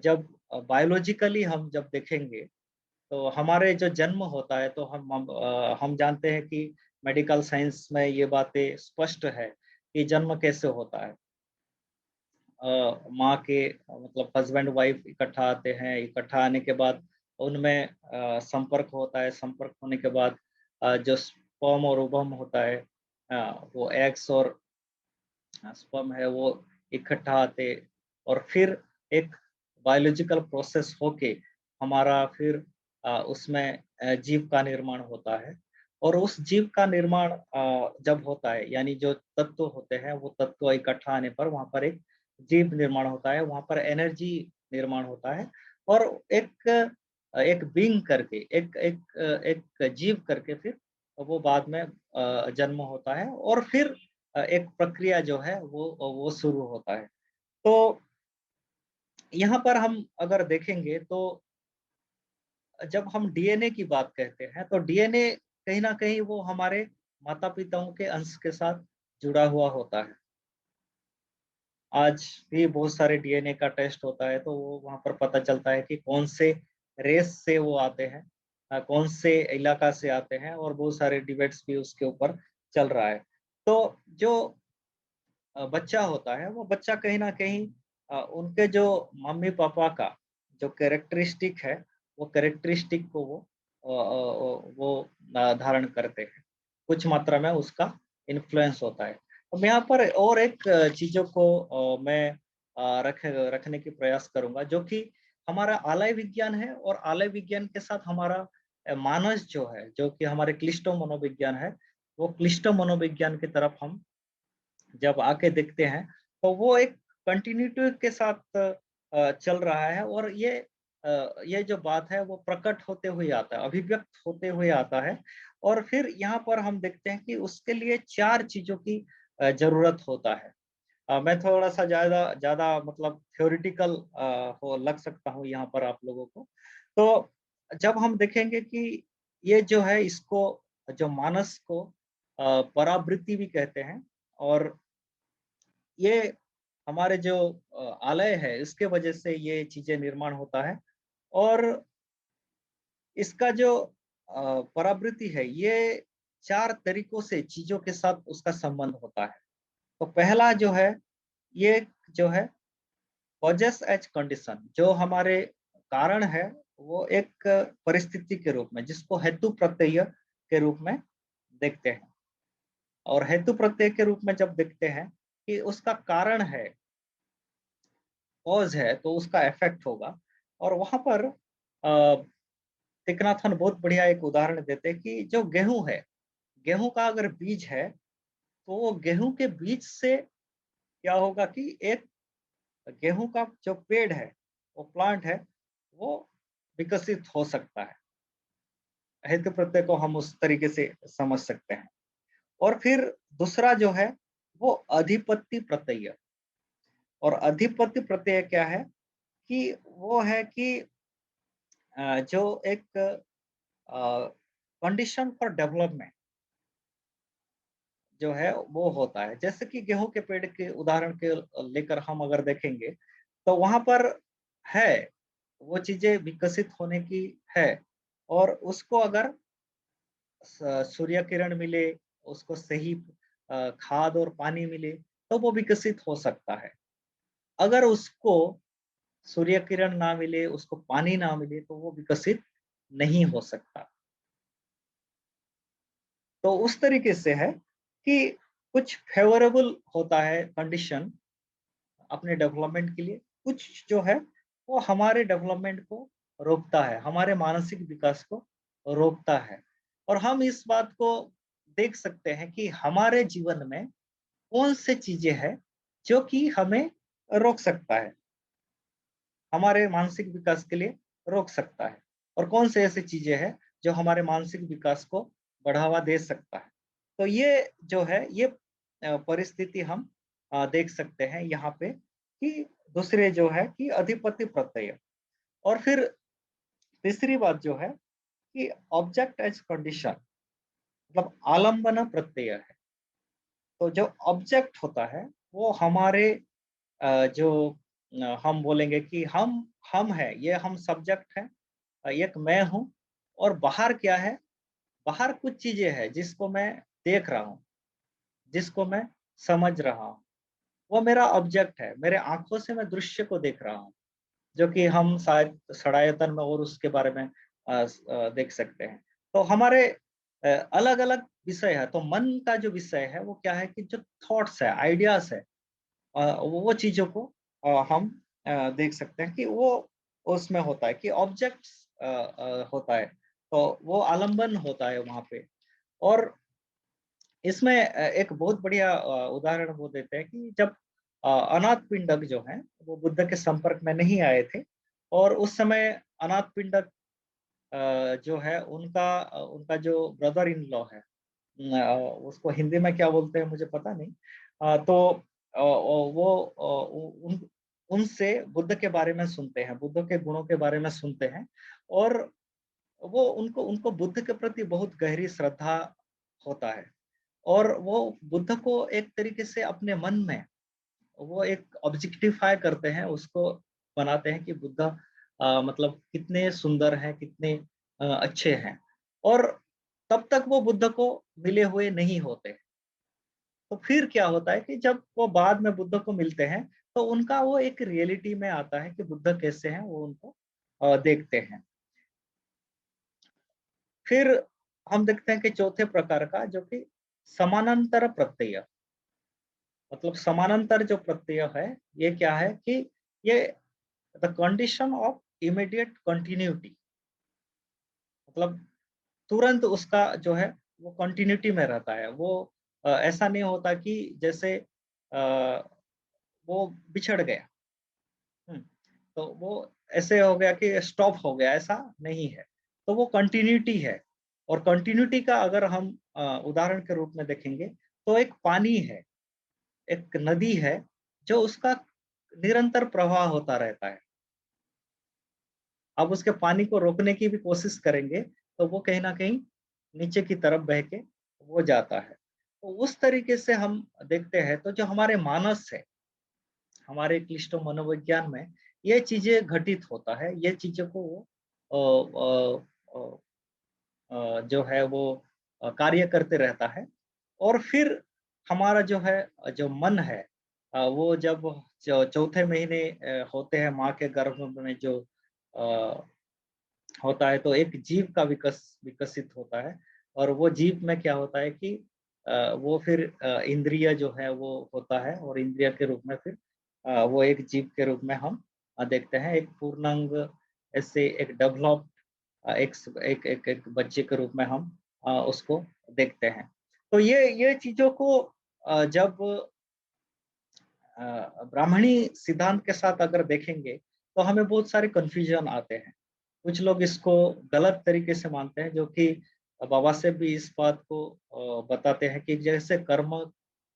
जब बायोलॉजिकली हम जब देखेंगे, तो हमारे जो जन्म होता है, तो हम जानते हैं कि मेडिकल साइंस में ये बातें स्पष्ट है कि जन्म कैसे होता है। माँ के मतलब हस्बैंड वाइफ इकट्ठा आते हैं, इकट्ठा आने के बाद उनमें संपर्क होता है, संपर्क होने के बाद जो स्पर्म और ओवम होता है, वो एग्स और स्पर्म है, वो इकट्ठा आते, और फिर एक बायोलॉजिकल प्रोसेस होके हमारा फिर उसमें जीव का निर्माण होता है। और उस जीव का निर्माण जब होता है, यानी जो तत्व होते हैं वो तत्व इकट्ठा आने पर वहां पर एक जीव निर्माण होता है, वहां पर एनर्जी निर्माण होता है। और एक एक बीइंग करके, एक जीव करके फिर वो बाद में जन्म होता है, और फिर एक प्रक्रिया जो है वो शुरू होता है। तो यहाँ पर हम अगर देखेंगे, तो जब हम डीएनए की बात कहते हैं, तो डीएनए कहीं ना कहीं वो हमारे माता पिताओं के अंश के साथ जुड़ा हुआ होता है। आज भी बहुत सारे डीएनए का टेस्ट होता है, तो वो वहां पर पता चलता है कि कौन से रेस से वो आते हैं, कौन से इलाका से आते हैं, और बहुत सारे डिबेट्स भी उसके ऊपर चल रहा है। तो जो बच्चा होता है, वो बच्चा कहीं ना कहीं उनके जो मम्मी पापा का जो कैरेक्टरिस्टिक है, वो कैरेक्टरिस्टिक को वो धारण करते हैं, कुछ मात्रा में उसका इन्फ्लुएंस होता है। अब यहाँ पर और एक चीजों को मैं रखने की प्रयास करूंगा, जो कि हमारा आलय विज्ञान है, और आलय विज्ञान के साथ हमारा मानस जो है, जो कि हमारे क्लिष्टो मनोविज्ञान है, वो क्लिष्टो मनोविज्ञान की तरफ हम जब आके देखते हैं, तो वो एक कंटिन्यूटी के साथ चल रहा है। और ये जो बात है वो प्रकट होते हुए आता है, अभिव्यक्त होते हुए आता है। और फिर यहाँ पर हम देखते हैं कि उसके लिए चार चीजों की जरूरत होता है। मैं थोड़ा सा ज्यादा ज्यादा मतलब थ्योरेटिकल हो लग सकता हूँ यहाँ पर आप लोगों को। तो जब हम देखेंगे कि ये जो है, इसको जो मानस को परावृत्ति भी कहते हैं। और ये हमारे जो आलय है, इसके वजह से ये चीजें निर्माण होता है। और इसका जो परावृत्ति है, ये चार तरीकों से चीजों के साथ उसका संबंध होता है। तो पहला जो है, ये जो है कॉजेस एज कंडीशन, जो हमारे कारण है, वो एक परिस्थिति के रूप में, जिसको हेतु प्रत्यय के रूप में देखते हैं। और हेतु प्रत्यय के रूप में जब देखते हैं कि उसका कारण है, कॉज है, तो उसका इफेक्ट होगा। और वहां पर तिकनाथन बहुत बढ़िया एक उदाहरण देते हैं कि जो गेहूं है, गेहूं का अगर बीज है, तो वो गेहूं के बीज से क्या होगा कि एक गेहूं का जो पेड़ है, वो प्लांट है, वो विकसित हो सकता है। हेतु प्रत्यय को हम उस तरीके से समझ सकते हैं। और फिर दूसरा जो है वो अधिपत्ति प्रत्यय। और अधिपत्ति प्रत्यय क्या है कि वो है कि जो एक कंडीशन फॉर डेवलपमेंट जो है वो होता है। जैसे कि गेहूं के पेड़ के उदाहरण के लेकर हम अगर देखेंगे तो वहां पर है, वो चीजें विकसित होने की है। और उसको अगर सूर्य किरण मिले, उसको सही खाद और पानी मिले, तो वो विकसित हो सकता है। अगर उसको सूर्य किरण ना मिले, उसको पानी ना मिले, तो वो विकसित नहीं हो सकता। तो उस तरीके से है कि कुछ फेवरेबल होता है कंडीशन अपने डेवलपमेंट के लिए, कुछ जो है वो हमारे डेवलपमेंट को रोकता है, हमारे मानसिक विकास को रोकता है। और हम इस बात को देख सकते हैं कि हमारे जीवन में कौन से चीजें हैं जो कि हमें रोक सकता है, हमारे मानसिक विकास के लिए रोक सकता है, और कौन से ऐसी चीजें हैं जो हमारे मानसिक विकास को बढ़ावा दे सकता है। तो ये जो है ये परिस्थिति हम देख सकते हैं यहाँ पे कि दूसरे जो है कि अधिपति प्रत्यय। और फिर तीसरी बात जो है कि ऑब्जेक्ट एज कंडीशन, मतलब आलम्बन प्रत्यय है। तो जो ऑब्जेक्ट होता है वो हमारे जो हम बोलेंगे कि हम है, ये हम सब्जेक्ट है, एक मैं हूँ। और बाहर क्या है, बाहर कुछ चीजें हैं जिसको मैं देख रहा हूँ, जिसको मैं समझ रहा हूँ, वो मेरा ऑब्जेक्ट है। मेरे आंखों से मैं दृश्य को देख रहा हूँ, जो कि हम शायद षडायतन में और उसके बारे में देख सकते हैं। तो हमारे अलग अलग विषय है। तो मन का जो विषय है वो क्या है कि जो थॉट्स है, आइडियाज है, वो चीजों को हम देख सकते हैं कि वो उसमें होता है कि ऑब्जेक्ट्स होता है। तो वो आलंबन होता है वहां पे। और इसमें एक बहुत बढ़िया उदाहरण वो देते हैं कि जब अनाथ पिंडक जो है वो बुद्ध के संपर्क में नहीं आए थे, और उस समय अनाथ पिंडक जो है उनका जो ब्रदर इन लॉ है, उसको हिंदी में क्या बोलते हैं मुझे पता नहीं। तो वो उनसे बुद्ध के बारे में सुनते हैं, बुद्ध के गुणों के बारे में सुनते हैं। और वो उनको उनको बुद्ध के प्रति बहुत गहरी श्रद्धा होता है। और वो बुद्ध को एक तरीके से अपने मन में वो एक ऑब्जेक्टिफाई करते हैं, उसको बनाते हैं कि बुद्ध मतलब कितने सुंदर हैं, कितने अच्छे हैं। और तब तक वो बुद्ध को मिले हुए नहीं होते। तो फिर क्या होता है कि जब वो बाद में बुद्ध को मिलते हैं, तो उनका वो एक रियलिटी में आता है कि बुद्ध कैसे हैं, वो उनको देखते हैं। फिर हम देखते हैं कि चौथे प्रकार का जो कि समानांतर प्रत्यय, मतलब समानांतर जो प्रत्यय है, ये क्या है कि ये the condition of immediate continuity, मतलब तुरंत उसका जो है वो कंटिन्यूटी में रहता है। वो ऐसा नहीं होता कि जैसे वो बिछड़ गया, हम्म, तो वो ऐसे हो गया कि स्टॉप हो गया, ऐसा नहीं है। तो वो कंटिन्यूटी है। और कंटिन्यूटी का अगर हम उदाहरण के रूप में देखेंगे तो एक पानी है, एक नदी है, जो उसका निरंतर प्रवाह होता रहता है। अब उसके पानी को रोकने की भी कोशिश करेंगे तो वो कहीं ना कहीं नीचे की तरफ बह के वो जाता है। तो उस तरीके से हम देखते हैं। तो जो हमारे मानस है, हमारे क्लिष्ट मनोविज्ञान में ये चीजें घटित होता है, ये चीजों को वो जो है वो कार्य करते रहता है। और फिर हमारा जो है जो मन है, वो जब चौथे महीने होते हैं माँ के गर्भ में जो अ, होता है, तो एक जीव का विकसित होता है। और वो जीव में क्या होता है कि वो फिर इंद्रिय जो है वो होता है, और इंद्रिय के रूप में फिर वो एक जीव के रूप में हम देखते हैं, एक पूर्णांग ऐसे एक डेवलप एक एक बच्चे के रूप में हम उसको देखते हैं। तो ये चीजों को जब ब्राह्मणी सिद्धांत के साथ अगर देखेंगे तो हमें बहुत सारे कन्फ्यूजन आते हैं। कुछ लोग इसको गलत तरीके से मानते हैं, जो कि बाबा से भी इस बात को बताते हैं कि जैसे कर्म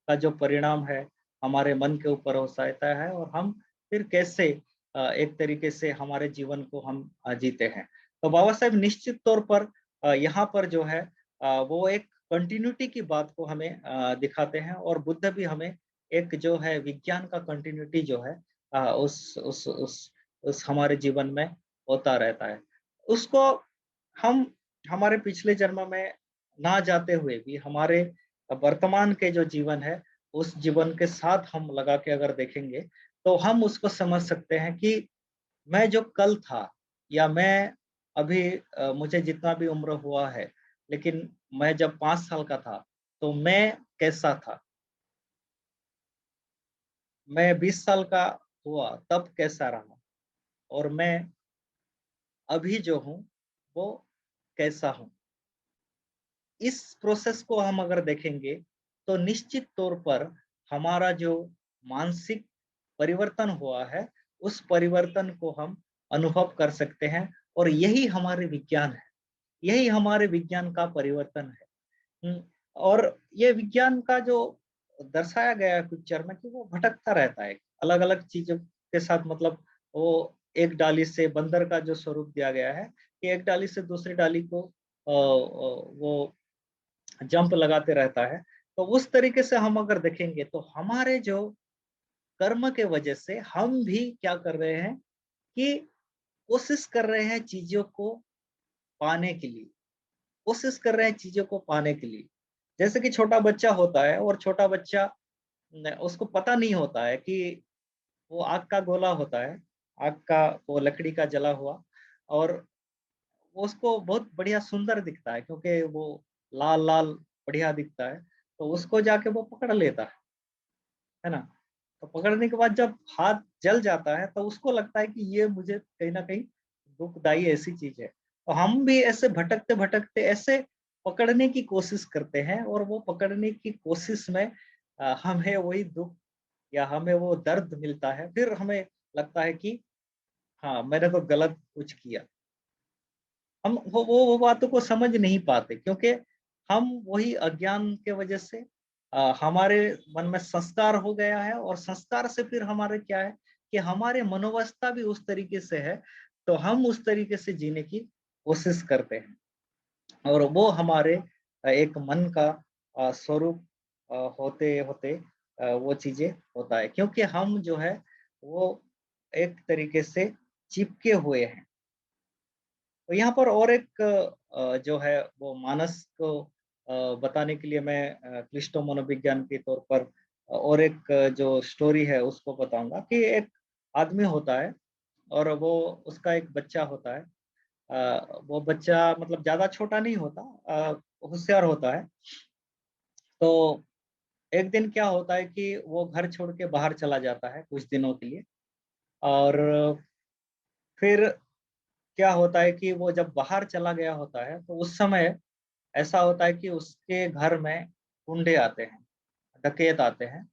का जो परिणाम है हमारे मन के ऊपर हो सकता है, और हम फिर कैसे एक तरीके से हमारे जीवन को हम जीते हैं। तो बाबा साहेब निश्चित तौर पर यहाँ पर जो है वो एक कंटिन्यूटी की बात को हमें दिखाते हैं, और बुद्ध भी हमें एक जो है विज्ञान का कंटिन्यूटी जो है उस हमारे जीवन में होता रहता है। उसको हम हमारे पिछले जन्म में ना जाते हुए भी हमारे वर्तमान के जो जीवन है, उस जीवन के साथ हम लगा के अगर देखेंगे, तो हम उसको समझ सकते हैं कि मैं जो कल था, या मैं अभी मुझे जितना भी उम्र हुआ है, लेकिन मैं जब 5 साल का था, तो मैं कैसा था? मैं 20 साल का हुआ, तब कैसा रहा? और मैं अभी जो हूँ, वो कैसा हूँ? इस प्रोसेस को हम अगर देखेंगे, तो निश्चित तौर पर हमारा जो मानसिक परिवर्तन हुआ है, उस परिवर्तन को हम अनुभव कर सकते हैं, और यही हमारे विज्ञान है। यही हमारे विज्ञान का परिवर्तन है। और ये विज्ञान का जो दर्शाया गया है पिक्चर में, कि वो भटकता रहता है अलग-अलग चीज़ों के साथ। मतलब वो एक डाली से बंदर का जो स्वरूप दिया गया है, कि एक डाली से दूसरी डाली को वो जंप लगाते रहता है। तो उस तरीके से हम अगर देखेंगे, तो हमारे जो कर्म के वजह से हम भी क्या कर रहे हैं, कि कोशिश कर रहे हैं चीज़ों को पाने के लिए, कोशिश कर रहे हैं चीज़ों को पाने के लिए। जैसे कि छोटा बच्चा होता है, और छोटा बच्चा न उसको पता नहीं होता है कि वो आग का गोला होता है, आग का वो लकड़ी का जला हुआ, और उसको बहुत बढ़िया सुंदर दिखता है, क्योंकि वो लाल-लाल बढ़िया दिखता है, तो उसको जाके वो पकड़ लेता है ना? तो पकड़ने के बाद जब हाथ जल जाता है, तो उसको लगता है कि ये मुझे कहीं न कहीं दुखदाई ऐसी चीज़ है। तो हम भी ऐसे भटकते-भटकते ऐसे पकड़ने की कोशिश करते हैं, और वो पकड़ने की कोशिश में हमें वही दुःख या हमें वो दर्द मिलता है। फिर हमें लगता है कि हाँ, मैंने तो गलत कुछ किया। हम वो बातों को समझ नहीं पाते, क्योंकि हम वही अज्ञान के वजह से हमारे मन में संस्कार हो गया है, और संस्कार से फिर हमारे क्या है, कि हमारे मनोवस्था भी उस तरीके से है, तो हम उस तरीके से जीने की कोशिश करते हैं, और वो हमारे एक मन का स्वरूप होते-होते वो चीज़ें होता है, क्योंकि हम जो है वो एक तरीके से चिपके हुए हैं। तो यहाँ पर और एक जो है वो मानस को बताने के लिए मैं क्लिष्टो मनोविज्ञान के तौर पर और एक जो स्टोरी है उसको बताऊँगा, कि एक आदमी होता है, और वो उसका एक बच्चा होता है। वो बच्चा मतलब ज़्यादा छोटा नहीं होता, होशियार होता है। तो एक दिन क्या होता है कि वो घर छोड़ के बाहर चला जाता है कुछ दिनों के लिए, और फिर क्या होता है कि वो जब बाहर चला गया होता है, तो उस समय ऐसा होता है कि उसके घर में गुंडे आते हैं, डकैत आते हैं,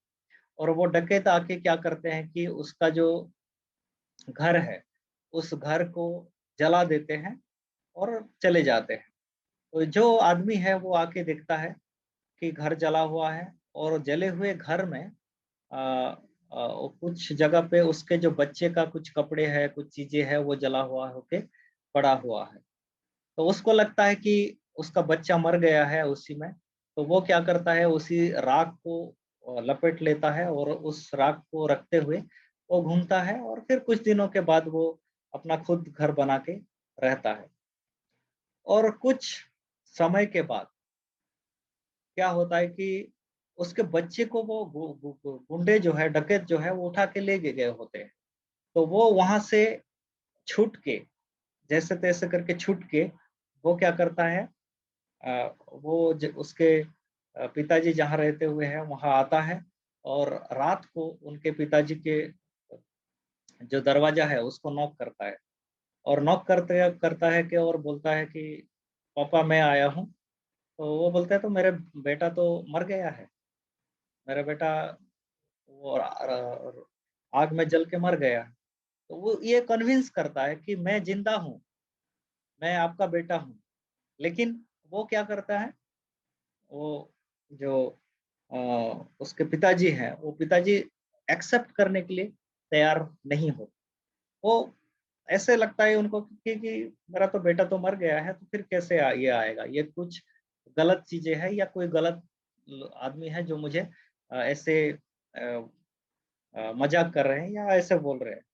और वो डकैत आके क्या करते हैं कि उसका जो घर है, उस घर को जला देते हैं और चले जाते हैं। तो जो आदमी है वो आके देखता है कि घर जला हुआ है, और जले हुए घर में अ कुछ जगह पे उसके जो बच्चे का कुछ कपड़े हैं, कुछ चीज़ें हैं, वो जला हुआ होके पड़ा हुआ है। तो उसको लगता है कि उसका बच्चा मर गया है उसी में, तो वो क्या करता है, उसी राख को लपेट लेता है, और उस राख को रखते हुए वो घूमता है, और फिर कुछ दिनों के बाद वो अपना खुद घर बना के रहता है। और कुछ समय के बाद क्या होता है कि उसके बच्चे को वो गुंडे जो है, डकैत जो है, वो उठा के ले गए होते हैं। तो वो वहाँ से छूट के, जैसे-तैसे करके छूट के, वो क्या करता है, वो उसके पिताजी जहाँ रहते हुए हैं वहाँ आता है, और रात को उनके पिताजी के जो दरवाजा है उसको नॉक करता है, और नॉक करते करता है कि और बोलता है कि पापा मैं आया हूँ। तो वो बोलता है तो मेरे बेटा तो मर गया है, मेरा बेटा और आग में जल के मर गया। तो वो ये कन्विंस करता है कि मैं जिंदा हूँ, मैं आपका बेटा हूँ। लेकिन वो क्या करता है, वो जो अ, उसके पिताजी हैं, वो पिताजी एक्सेप्ट करने के लिए तैयार नहीं हो। वो ऐसे लगता है उनको कि मेरा तो बेटा तो मर गया है, तो फिर कैसे ये आएगा? ये कुछ गलत चीज़ें हैं या कोई गलत आदमी है जो मुझे ऐसे मज़ाक कर रहे हैं या ऐसे बोल रहे हैं।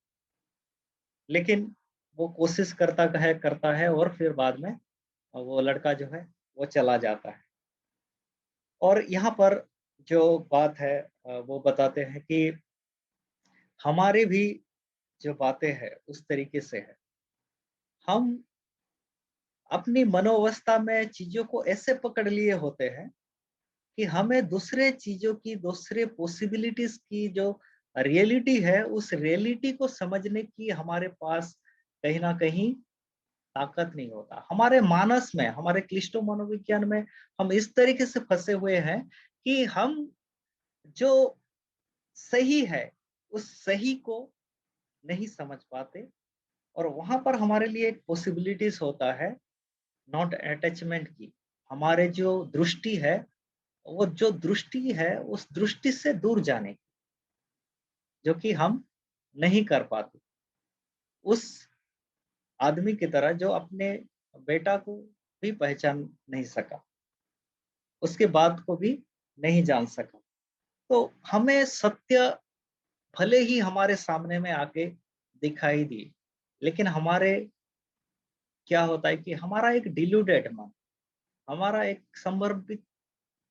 लेकिन वो कोशिश करता है और फिर बाद में वो लड़का जो है, वो चला जाता है। और यहाँ पर जो बात है वो बताते हैं कि हमारी भी जो बातें हैं उस तरीके से है। हम अपनी मनोवस्था में चीज़ों को ऐसे पकड़ लिए होते हैं कि हमें दूसरे चीज़ों की, दूसरे पॉसिबिलिटीज़ की जो रियलिटी है, उस रियलिटी को समझने की हमारे पास कहीं न कहीं ताकत नहीं होता। हमारे मानस में, हमारे क्लिष्टो मनोविज्ञान में हम इस तरीके से फँसे हुए हैं कि हम जो सही है, उस सही को नहीं समझ पाते और वहाँ पर हमारे लिए एक पॉसिबिलिटीज़ होता है नॉट अटैचमेंट की। हमारे जो दृष्टि है, वो जो दृष्टि है, उस दृष्टि से दूर जाने की, जो कि हम नहीं कर पाते। उस आदमी की तरह जो अपने बेटा को भी पहचान नहीं सका, उसकी बात को भी नहीं जान सका। तो हमें सत्य भले ही हमारे सामने में आके दिखाई दिए, लेकिन हमारे क्या होता है कि हमारा एक डिल्यूडेड मन, हमारा एक संभ्रमित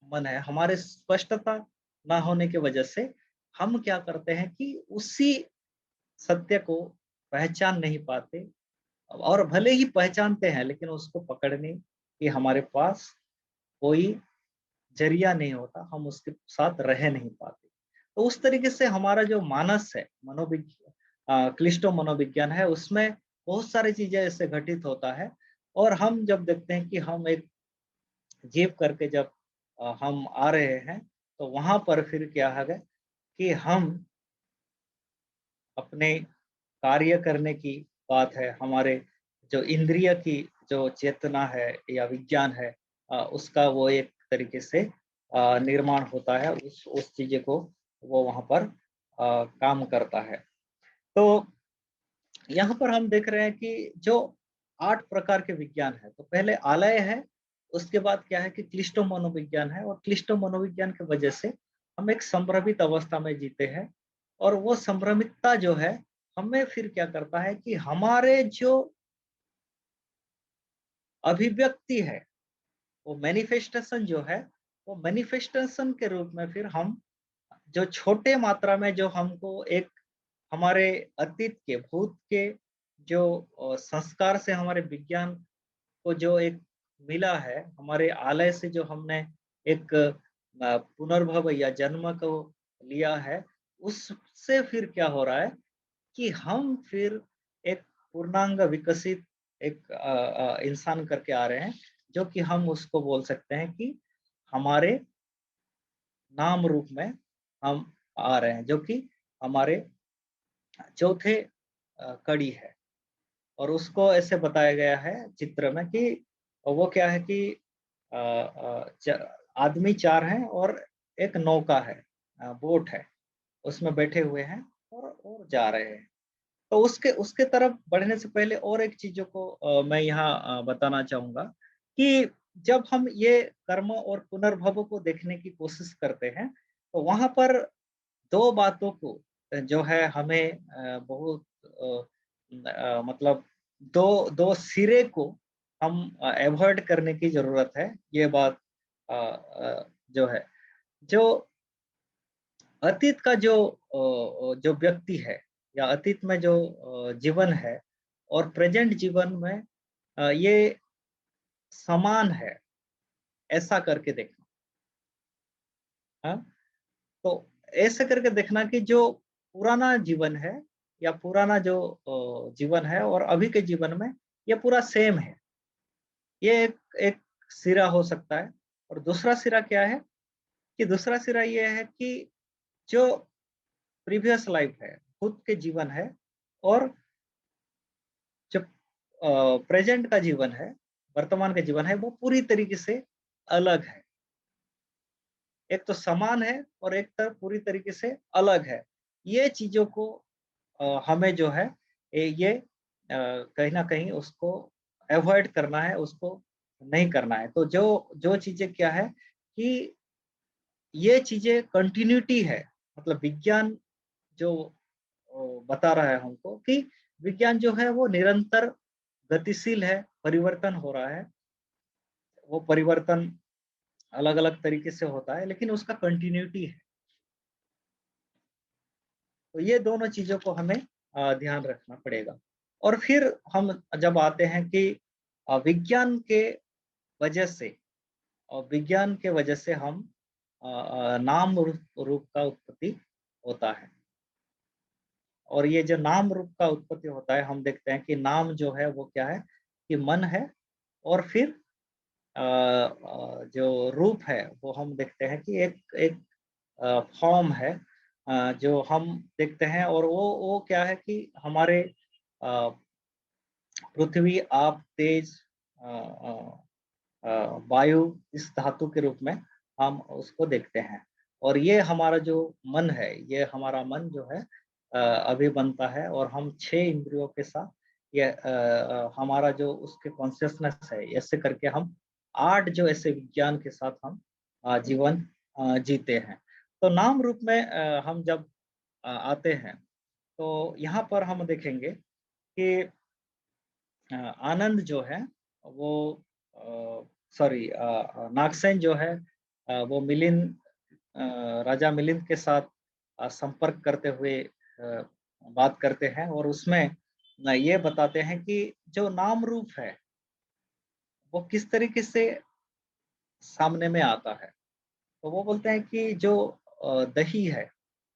मन है, हमारे स्पष्टता ना होने की वजह से हम क्या करते हैं कि उसी सत्य को पहचान नहीं पाते और भले ही पहचानते हैं लेकिन उसको पकड़ने की हमारे पास कोई जरिया नहीं होता, हम उसके साथ रह नहीं पाते। तो उस तरीके से हमारा जो मानस है, क्लिष्टो मनोविज्ञान है, उसमें बहुत सारी चीजें ऐसे घटित होता है और हम जब देखते हैं कि हम एक जीव करके जब हम आ रहे हैं, तो वहां पर फिर क्या है कि हम अपने कार्य करने की बात है, हमारे जो इंद्रिय की जो चेतना है या विज्ञान है, उसका वो एक तरीके से निर्माण होता है, उस चीज़ को वो वहाँ पर काम करता है। तो यहाँ पर हम देख रहे हैं कि जो 8 प्रकार के विज्ञान है, तो पहले आलय है, उसके बाद क्या है कि क्लिष्टो मनोविज्ञान है और क्लिष्टो मनोविज्ञान की वजह से हम एक संभ्रमित अवस्था में जीते हैं और वो संभ्रमितता जो है, हमें फिर क्या करता है कि हमारे जो अभिव्यक्ति है, वो मैनिफेस्टेशन जो है, वो मैनिफेस्टेशन के रूप में फिर हम जो छोटे मात्रा में जो हमको एक हमारे अतीत के, भूत के जो संस्कार से हमारे विज्ञान को जो एक मिला है, हमारे आलय से जो हमने एक पुनर्भव या जन्म को लिया है, उससे फिर क्या हो रहा है कि हम फिर एक पूर्णांग विकसित एक इंसान करके आ रहे हैं, जो कि हम उसको बोल सकते हैं कि हमारे नाम रूप में हम आ रहे हैं, जो कि हमारे चौथे कड़ी है। और उसको ऐसे बताया गया है चित्र में कि वो क्या है कि आदमी 4 हैं और एक नौका है, बोट है, उसमें बैठे हुए हैं और जा रहे हैं। तो उसके उसके तरफ बढ़ने से पहले और एक चीज़ों को मैं यहाँ बताना चाहूँगा कि जब हम ये कर्म और पुनर्भव को देखने की कोशिश करते हैं, तो वहाँ पर 2 बातों को जो है हमें बहुत मतलब 2 सिरे को हम अवॉइड करने की ज़रूरत है। ये बात जो है, जो अतीत का जो व्यक्ति है या अतीत में जो जीवन है और प्रेजेंट जीवन में ये समान है, ऐसा करके देखना। हाँ? तो ऐसे करके देखना कि जो पुराना जीवन है या पुराना जो जीवन है और अभी के जीवन में ये पूरा सेम है। ये एक सिरा हो सकता है और दूसरा सिरा क्या है कि दूसरा सिरा ये है कि जो प्रीवियस लाइफ है, खुद के जीवन है, और जब प्रेजेंट का जीवन है, वर्तमान का जीवन है, वो पूरी तरीके से अलग है। एक तो समान है और एक तरफ पूरी तरीके से अलग है। ये चीज़ों को हमें जो है ये कहीं न कहीं उसको अवॉइड करना है, उसको नहीं करना है। तो जो जो चीज़ें क्या है कि ये चीज़ें कंटिन्यूटी है, मतलब विज्ञान जो बता रहा है हमको कि विज्ञान जो है वो निरंतर गतिशील है, परिवर्तन हो रहा है। वो परिवर्तन अलग-अलग तरीके से होता है, लेकिन उसका कंटिन्यूटी है। तो ये दोनों चीज़ों को हमें ध्यान रखना पड़ेगा। और फिर हम जब आते हैं कि विज्ञान के वजह से, और विज्ञान के वजह से हम नाम रूप रूप का उत्पत्ति होता है। और ये जो नाम रूप का उत्पत्ति होता है, हम देखते हैं कि नाम जो है वो क्या है कि मन है, और फिर जो रूप है वो हम देखते हैं कि एक एक फॉर्म है जो हम देखते हैं, और वो क्या है कि हमारे अ, पृथ्वी, आप, तेज, अ अ वायु, इस धातु के रूप में हम उसको देखते हैं। और ये हमारा जो मन है, ये हमारा मन जो है अभी बनता है, और हम 6 इंद्रियों के साथ ये हमारा जो उसके कॉन्शियसनेस है, ऐसे करके हम 8 जो ऐसे विज्ञान के साथ हम जीवन जीते हैं। तो नाम रूप में हम जब आते हैं, तो यहाँ पर हम देखेंगे कि आनंद जो है वो सॉरी नागसेन जो है वो मिलिंद राजा मिलिंद के साथ संपर्क करते हुए बात करते हैं, और उसमें ये बताते हैं कि जो नाम रूप है वो किस तरीके से सामने में आता है। तो वो बोलते हैं कि जो दही है,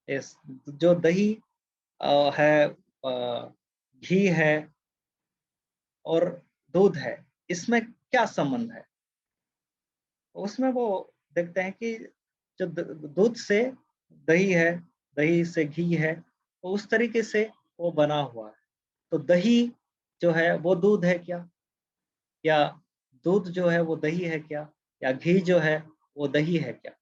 इस जो दही है, घी है और दूध है, इसमें क्या संबंध है? उसमें वो देखते हैं कि जो दूध से दही है, दही से घी है, तो उस तरीके से वो बना हुआ है। तो दही जो है वो दूध है क्या? या दूध जो है वो दही है क्या? या घी जो है वो दही है क्या?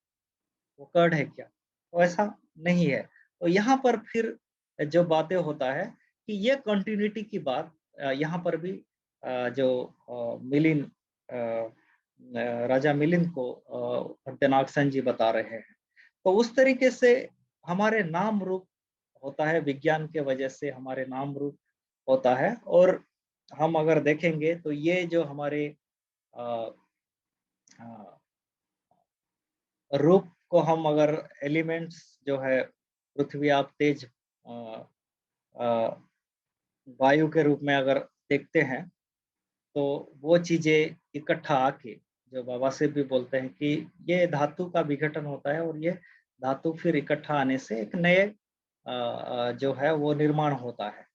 वो कर्ड है क्या? तो ऐसा नहीं है। तो यहाँ पर फिर जो बातें होता है कि ये कंटिन्यूटी की बात यहाँ पर भी जो मिलिंद राजा मिलिंद को भट्टनागसन जी बता रहे हैं। तो उस तरीके से हमारे नाम रूप होता है, विज्ञान के वजह से हमारे नाम रूप होता है। और हम अगर देखेंगे तो ये जो हमारे अ, अ, रूप को हम अगर एलिमेंट्स जो है पृथ्वी, आप, तेज, अ, अ, वायु के रूप में अगर देखते हैं, तो वो चीजें इकट्ठा आके, जो बाबा से भी बोलते हैं कि ये धातु का विघटन होता है, और ये धातु फिर इकट्ठा आने से एक नए जो है वो निर्माण होता है।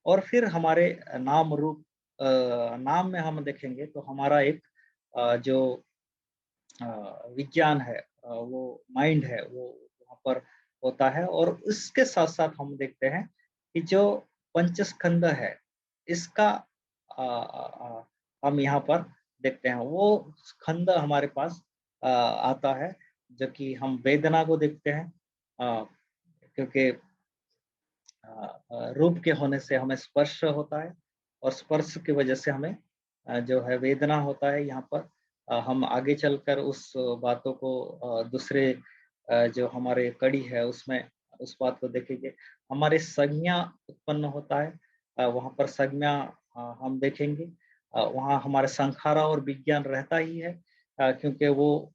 और फिर हमारे नाम रूप नाम में हम देखेंगे तो हमारा एक जो विज्ञान है, वो माइंड है, वो वहाँ पर होता है। और उसके साथ-साथ हम देखते हैं कि जो पंचस्कंद है, इसका हम यहाँ पर देखते हैं। वो स्कंद हमारे पास आता है, जो कि हम वेदना को देखते हैं, क्योंकि रूप के होने से हमें स्पर्श होता है, और स्पर्श की वजह से हमें जो है वेदना होता है। यहाँ पर हम आगे चलकर उस बातों को दूसरे जो हमारे कड़ी है उसमें उस बात को देखेंगे। हमारे संज्ञा उत्पन्न होता है, वहाँ पर संज्ञा हम देखेंगे। वहाँ हमारे संखारा और विज्ञान रहता ही है, क्योंकि वो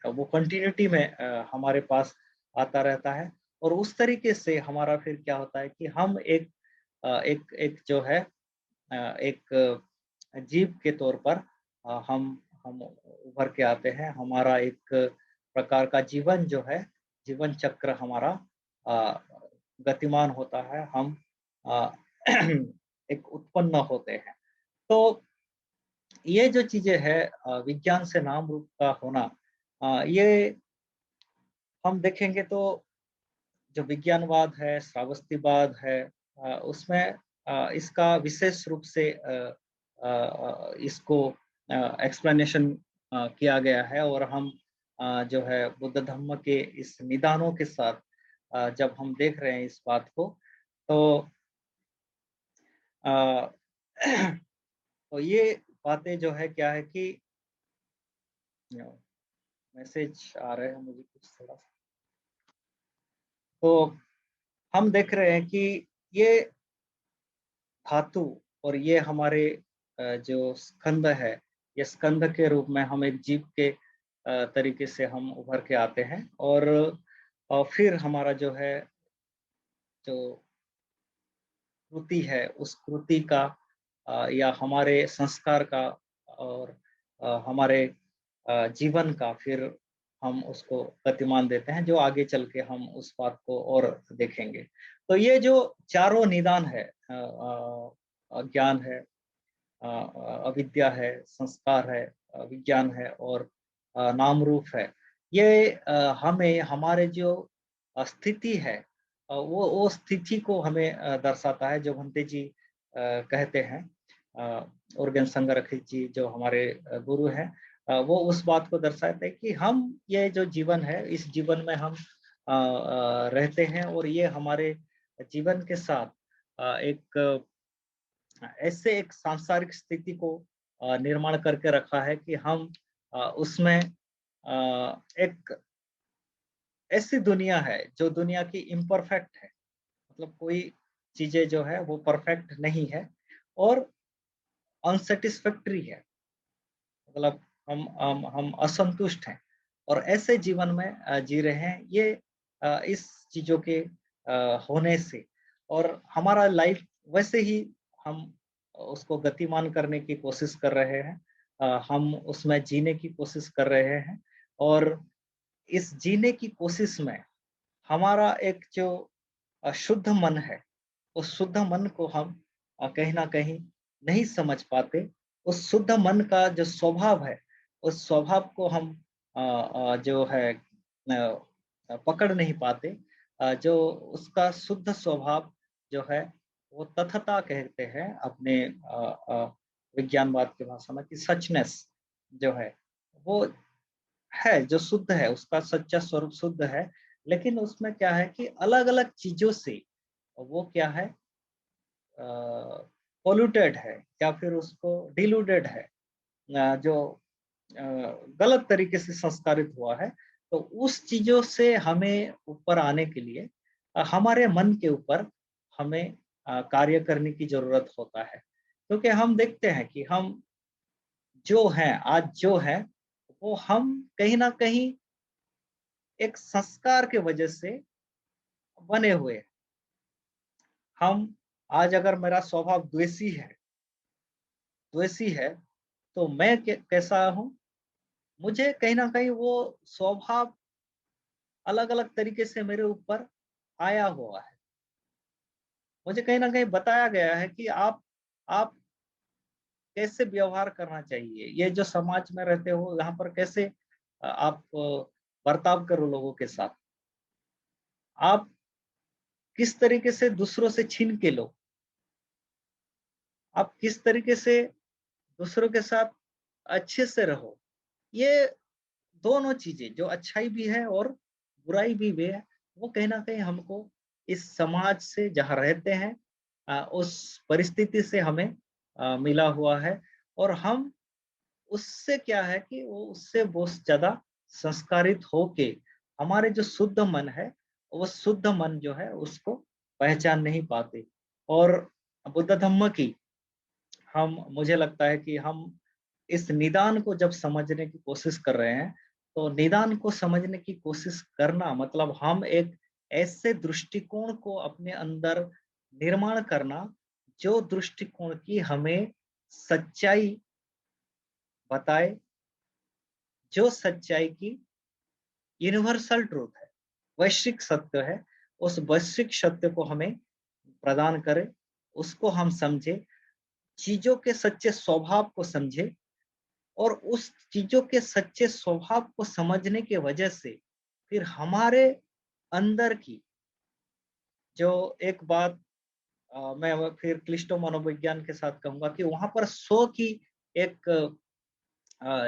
कंटिन्यूटी में हमारे पास आता रहता है। और उस तरीके से हमारा फिर क्या होता है कि हम एक एक जो है एक जीव के तौर पर हम उभर के आते हैं। हमारा एक प्रकार का जीवन जो है, जीवन चक्र हमारा अ, गतिमान होता है। हम अ, एक उत्पन्न होते हैं। तो ये जो चीज़ें हैं विज्ञान से नाम रूप का होना, ये हम देखेंगे तो जो विज्ञानवाद है, श्रावस्तीवाद है, उसमें इसका विशेष रूप से इसको एक्सप्लेनेशन किया गया है और हम जो है बुद्ध धम्म के इस निदानों के साथ जब हम देख रहे हैं इस बात को, तो अ, तो ये बातें जो है क्या है कि मैसेज आ रहे हैं मुझे कुछ थोड़ा सा, तो हम देख रहे हैं कि ये धातु और ये हमारे जो स्कंद है, ये स्कंद के रूप में हम एक जीव के तरीके से हम उभर के आते हैं और फिर हमारा जो है जो कृति है उस कृति का या हमारे संस्कार का और हमारे जीवन का फिर हम उसको प्रतिमान देते हैं, जो आगे चल के हम उस बात को और देखेंगे। तो ये जो चारों निदान है, ज्ञान है, अविद्या है, संस्कार है, विज्ञान है और नाम रूप है, ये हमें हमारे जो स्थिति है, वो स्थिति को हमें दर्शाता है, जो भंते जी कहते हैं। उर्गेन संगरखी जी जो हमारे गुरु हैं, वो उस बात को दर्शाते हैं कि हम ये जो जीवन है, इस जीवन में हम रहते हैं और ये हमारे जीवन के साथ एक ऐसे एक सांसारिक स्थिति को निर्माण करके रखा है कि हम उसमें एक ऐसी दुनिया है जो दुनिया की इम्परफेक्ट है, मतलब कोई चीजें जो है वो परफेक्ट नहीं है और अनसेटिस्फैक्टरी है, मतलब हम असंतुष्ट हैं और ऐसे जीवन में जी रहे हैं, ये इस चीजों के होने से और हमारा लाइफ वैसे ही हम उसको गतिमान करने की कोशिश कर रहे हैं, हम उसमें जीने की कोशिश कर रहे हैं और इस जीने की कोशिश में हमारा एक जो शुद्ध मन है, उस शुद्ध मन को हम कहीं न कहीं नहीं समझ पाते। उस शुद्ध मन का जो स्वभाव है, उस स्वभाव को हम जो है पकड़ नहीं पाते। जो उसका शुद्ध स्वभाव जो है, वो तथता कहते हैं अपने विज्ञानवाद की भाषा में कि सचनेस जो है, वो है, जो शुद्ध है, उसका सच्चा स्वरूप शुद्ध है। लेकिन उसमें क्या है कि अलग-अलग चीज़ों से वो क्या है, पॉल्यूटेड है या फिर उसको डिल्यूटेड है, जो गलत तरीके से संस्कारित हुआ है। तो उस चीज़ों से हमें ऊपर आने के लिए हमारे मन के ऊपर हमें कार्य करने की ज़रूरत होता है। क्योंकि हम देखते हैं कि हम जो हैं, आज जो हैं, वो हम कहीं न कहीं एक संस्कार के वजह से बने हुए हैं। हम आज अगर मेरा स्वभाव द्वेषी है, तो मैं कैसा हूँ? मुझे कहीं न कहीं वो स्वभाव अलग-अलग तरीके से मेरे ऊपर आया हुआ है। मुझे कहीं न कहीं बताया गया है कि आप कैसे व्यवहार करना चाहिए। ये जो समाज में रहते हो, यहाँ पर कैसे आप बर्ताव करो लोगों के साथ। आप किस तरीके से दूसरों से छीन के लो। आप किस तरीके से दूसरों के साथ अच्छे से रहो। ये दोनों चीज़ें जो अच्छाई भी है और बुराई भी है, वो कहीं न कहीं हमको इस समाज से जहाँ रहते हैं उस परिस्थिति से हमें मिला हुआ है और हम उससे क्या है कि वो उससे बहुत ज़्यादा संस्कारित होके हमारे जो शुद्ध मन है, वो शुद्ध मन जो है उसको पहचान नहीं पाते और बुद्ध धम्म की हम मुझे लगता है कि हम इस निदान को जब समझने की कोशिश कर रहे हैं, तो निदान को समझने की कोशिश करना मतलब हम एक ऐसे दृष्टिकोण को अपने अंदर निर्माण करना, जो दृष्टिकोण की हमें सच्चाई बताए, जो सच्चाई की यूनिवर्सल ट्रूथ है, वैश्विक सत्य है, उस वैश्विक सत्य को हमें प्रदान करे, उसको हम समझे, चीज़ों के सच्चे स्वभाव को समझे और उस चीज़ों के सच्चे स्वभाव को समझने के वजह से फिर हमारे अंदर की जो एक बात मैं फिर क्लिष्टो मनोविज्ञान के साथ कहूँगा कि वहाँ पर सो की एक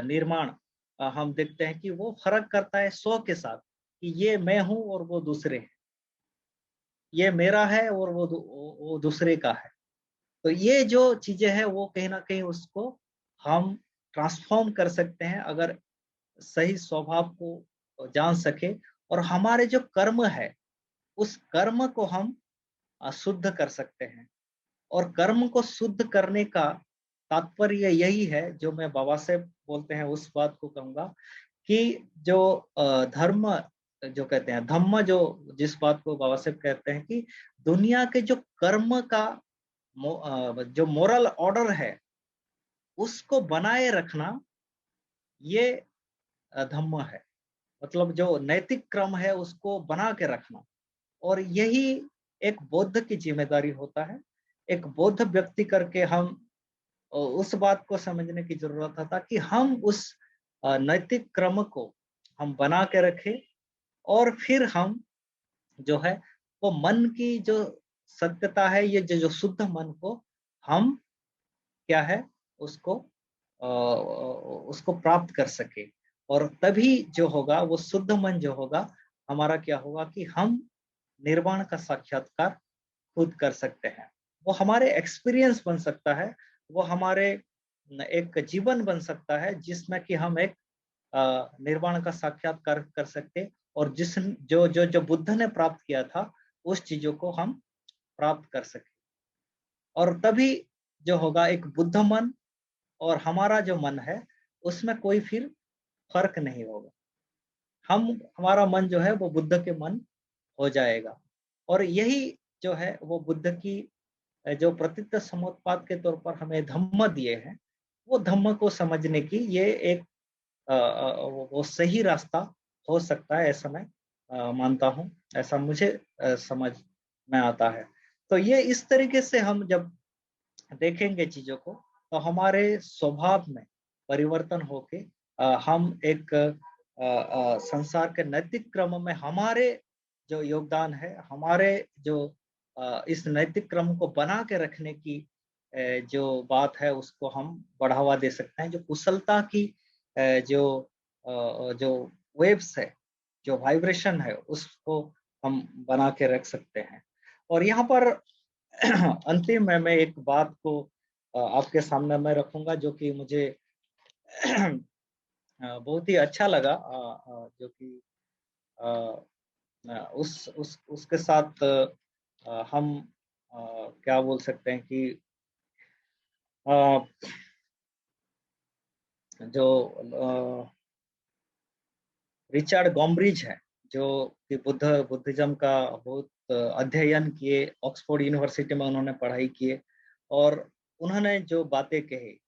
निर्माण हम देखते हैं कि वो फ़र्क करता है सो के साथ, कि ये मैं हूँ और वो दूसरे हैं। ये मेरा है और वो दूसरे का है। तो ये जो चीज़ें हैं वो कहीं न कहीं उसको हम ट्रांसफ़ॉर्म कर सकते हैं अगर सही स्वभाव को जान सके और हमारे जो कर्म है, उस कर्म को हम शुद्ध कर सकते हैं। और कर्म को शुद्ध करने का तात्पर्य यही है जो मैं बाबा साहेब बोलते हैं उस बात को कहूँगा कि जो धर्म जो कहते हैं धम्म जो जिस बात को बाबा साहेब कहते हैं कि दुनिया के जो कर्म का जो मोरल ऑर्डर है उसको बनाए रखना ये धम्म है। मतलब जो नैतिक क्रम है उसको बना के रखना और यही एक बौद्ध की जिम्मेदारी होता है। एक बौद्ध व्यक्ति करके हम उस बात को समझने की ज़रूरत है ताकि हम उस नैतिक क्रम को हम बना के रखें और फिर हम जो है वो मन की जो सत्यता है ये जो शुद्ध मन को हम क्या है उसको उसको प्राप्त कर सके और तभी जो होगा वो शुद्ध मन जो होगा हमारा क्या होगा कि हम निर्वाण का साक्षात्कार खुद कर सकते हैं। वो हमारे एक्सपीरियंस बन सकता है, वो हमारे एक जीवन बन सकता है जिसमें कि हम एक निर्वाण का साक्षात्कार कर सकते और जिस जो बुद्ध ने प्राप्त किया था, उस चीज़ों को हम प्राप्त कर सकें। और तभी जो होगा एक बुद्ध मन और हमारा जो मन है, उसमें कोई फिर फ़र्क नहीं होगा। हम हमारा मन जो है वो बुद्ध के मन हो जाएगा और यही जो है वो बुद्ध की जो प्रतीत समुत्पाद के तौर पर हमें धम्म दिए हैं, वो धम्म को समझने की ये एक वो सही रास्ता हो सकता है ऐसा मैं मानता हूँ, ऐसा मुझे समझ में आता है। तो ये इस तरीके से हम जब देखेंगे चीज़ों को, तो हमारे स्वभाव में परिवर्तन होके हम एक संसार के नैतिक क्रम में हमारे जो योगदान है, हमारे जो इस नैतिक क्रम को बना के रखने की जो बात है, उसको हम बढ़ावा दे सकते हैं। जो कुशलता की जो वेव्स है, जो वाइब्रेशन है, उसको हम बना के रख सकते हैं। और यहाँ पर अंतिम में मैं एक बात को आपके सामने मैं रखूँगा जो कि मुझे बहुत ही अच्छा लगा जो कि अ, उस उसके साथ हम क्या बोल सकते हैं कि अ, जो रिचर्ड गॉम्ब्रिज है, जो कि बुद्धिज़्म का बहुत अध्ययन किए, ऑक्सफोर्ड यूनिवर्सिटी में उन्होंने पढ़ाई किए और उन्होंने जो बातें कही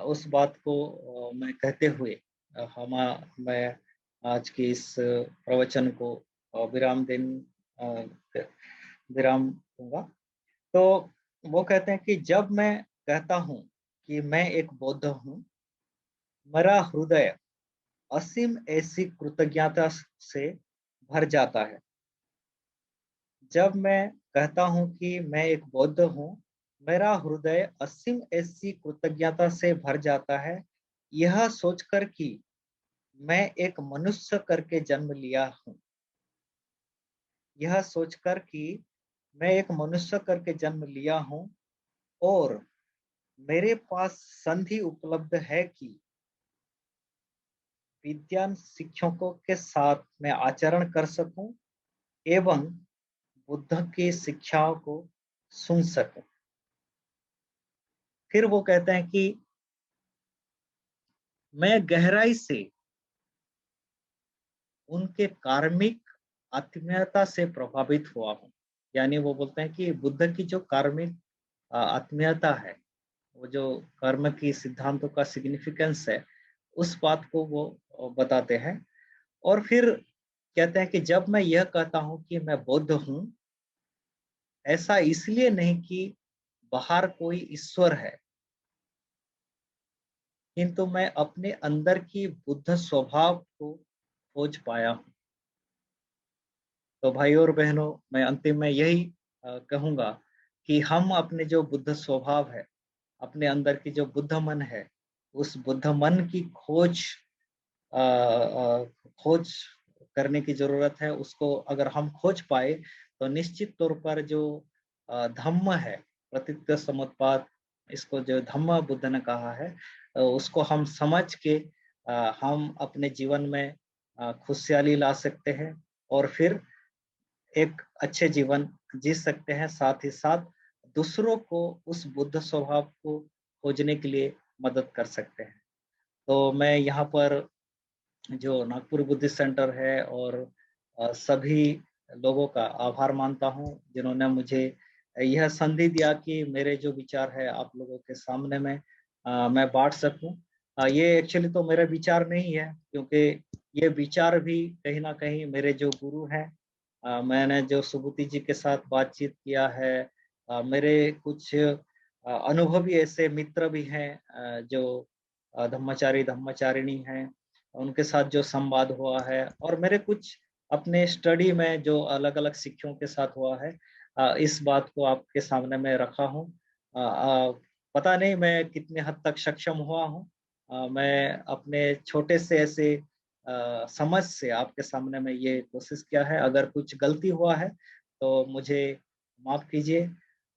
उस बात को मैं कहते हुए मैं आज की इस प्रवचन को अ, विराम दूँगा। तो वो कहते हैं कि जब मैं कहता हूँ कि मैं एक बौद्ध हूँ, मेरा हृदय असीम ऐसी कृतज्ञता से भर जाता है। जब मैं कहता हूँ कि मैं एक बौद्ध हूँ, मेरा हृदय असीम ऐसी कृतज्ञता से भर जाता है, यह सोचकर कि मैं एक मनुष्य करके जन्म लिया हूँ। यह सोचकर कि मैं एक मनुष्य करके जन्म लिया हूँ और मेरे पास संधि उपलब्ध है कि विद्वान शिक्षकों के साथ मैं आचरण कर सकूं एवं बुद्ध की शिक्षाओं को सुन सकूं। फिर वो कहते हैं कि मैं गहराई से उनके कार्मिक आत्मीयता से प्रभावित हुआ हूँ। यानी वो बोलते हैं कि बुद्ध की जो कार्मिक आत्मीयता है, वो जो कर्म की सिद्धांतों का सिग्निफिकेंस है, उस बात को वो बताते हैं। और फिर कहते हैं कि जब मैं यह कहता हूँ कि मैं बौद्ध हूँ, ऐसा इसलिए नहीं कि बाहर कोई ईश्वर है, किंतु मैं अपने अंदर की बुद्ध स्वभाव को खोज पाया हूँ। तो भाइयों और बहनों, मैं अंतिम में यही कहूँगा कि हम अपने जो बुद्ध स्वभाव है, अपने अंदर की जो बुद्ध मन है, उस बुद्ध मन की खोज करने की ज़रूरत है। उसको अगर हम खोज पाए, तो निश्चित तौर पर जो धम्म है, प्रतीत्य समुत्पाद, इसको जो धम्म बुद्ध ने कहा है, उसको हम समझ के हम अपने जीवन में खुशहाली ला सकते हैं और फिर एक अच्छे जीवन जी सकते हैं। साथ ही साथ दूसरों को उस बुद्ध स्वभाव को खोजने के लिए मदद कर सकते हैं। तो मैं यहाँ पर जो नागपुर बुद्धिस्ट सेंटर है और सभी लोगों का आभार मानता हूँ, जिन्होंने मुझे यह संधि दिया कि मेरे जो विचार है आप लोगों के सामने में मैं बाँट सकूँ। ये एक्चुअली तो मेरा विचार नहीं है, क्योंकि ये विचार भी कहीं न कहीं मेरे जो गुरु हैं, मैंने जो सुबुद्धि जी के साथ बातचीत किया है, मेरे कुछ अनुभवी ऐसे मित्र भी हैं, जो धम्मचारी धम्मचारिणी हैं, उनके साथ जो संवाद हुआ है, और मेरे कुछ अपने स्टडी में जो अलग-अलग शिक्षकों के साथ हुआ है, इस बात को आपके सामने मैं रखा हूँ। पता नहीं मैं कितने हद तक सक्षम हुआ हूँ। मैं अपने छोटे से ऐसे समझ से आपके सामने मैं ये कोशिश किया है। अगर कुछ गलती हुआ है, तो मुझे माफ़ कीजिए।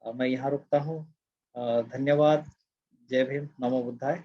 मैं यहाँ रुकता हूँ। धन्यवाद। जय भीम, नमो बुद्धाय।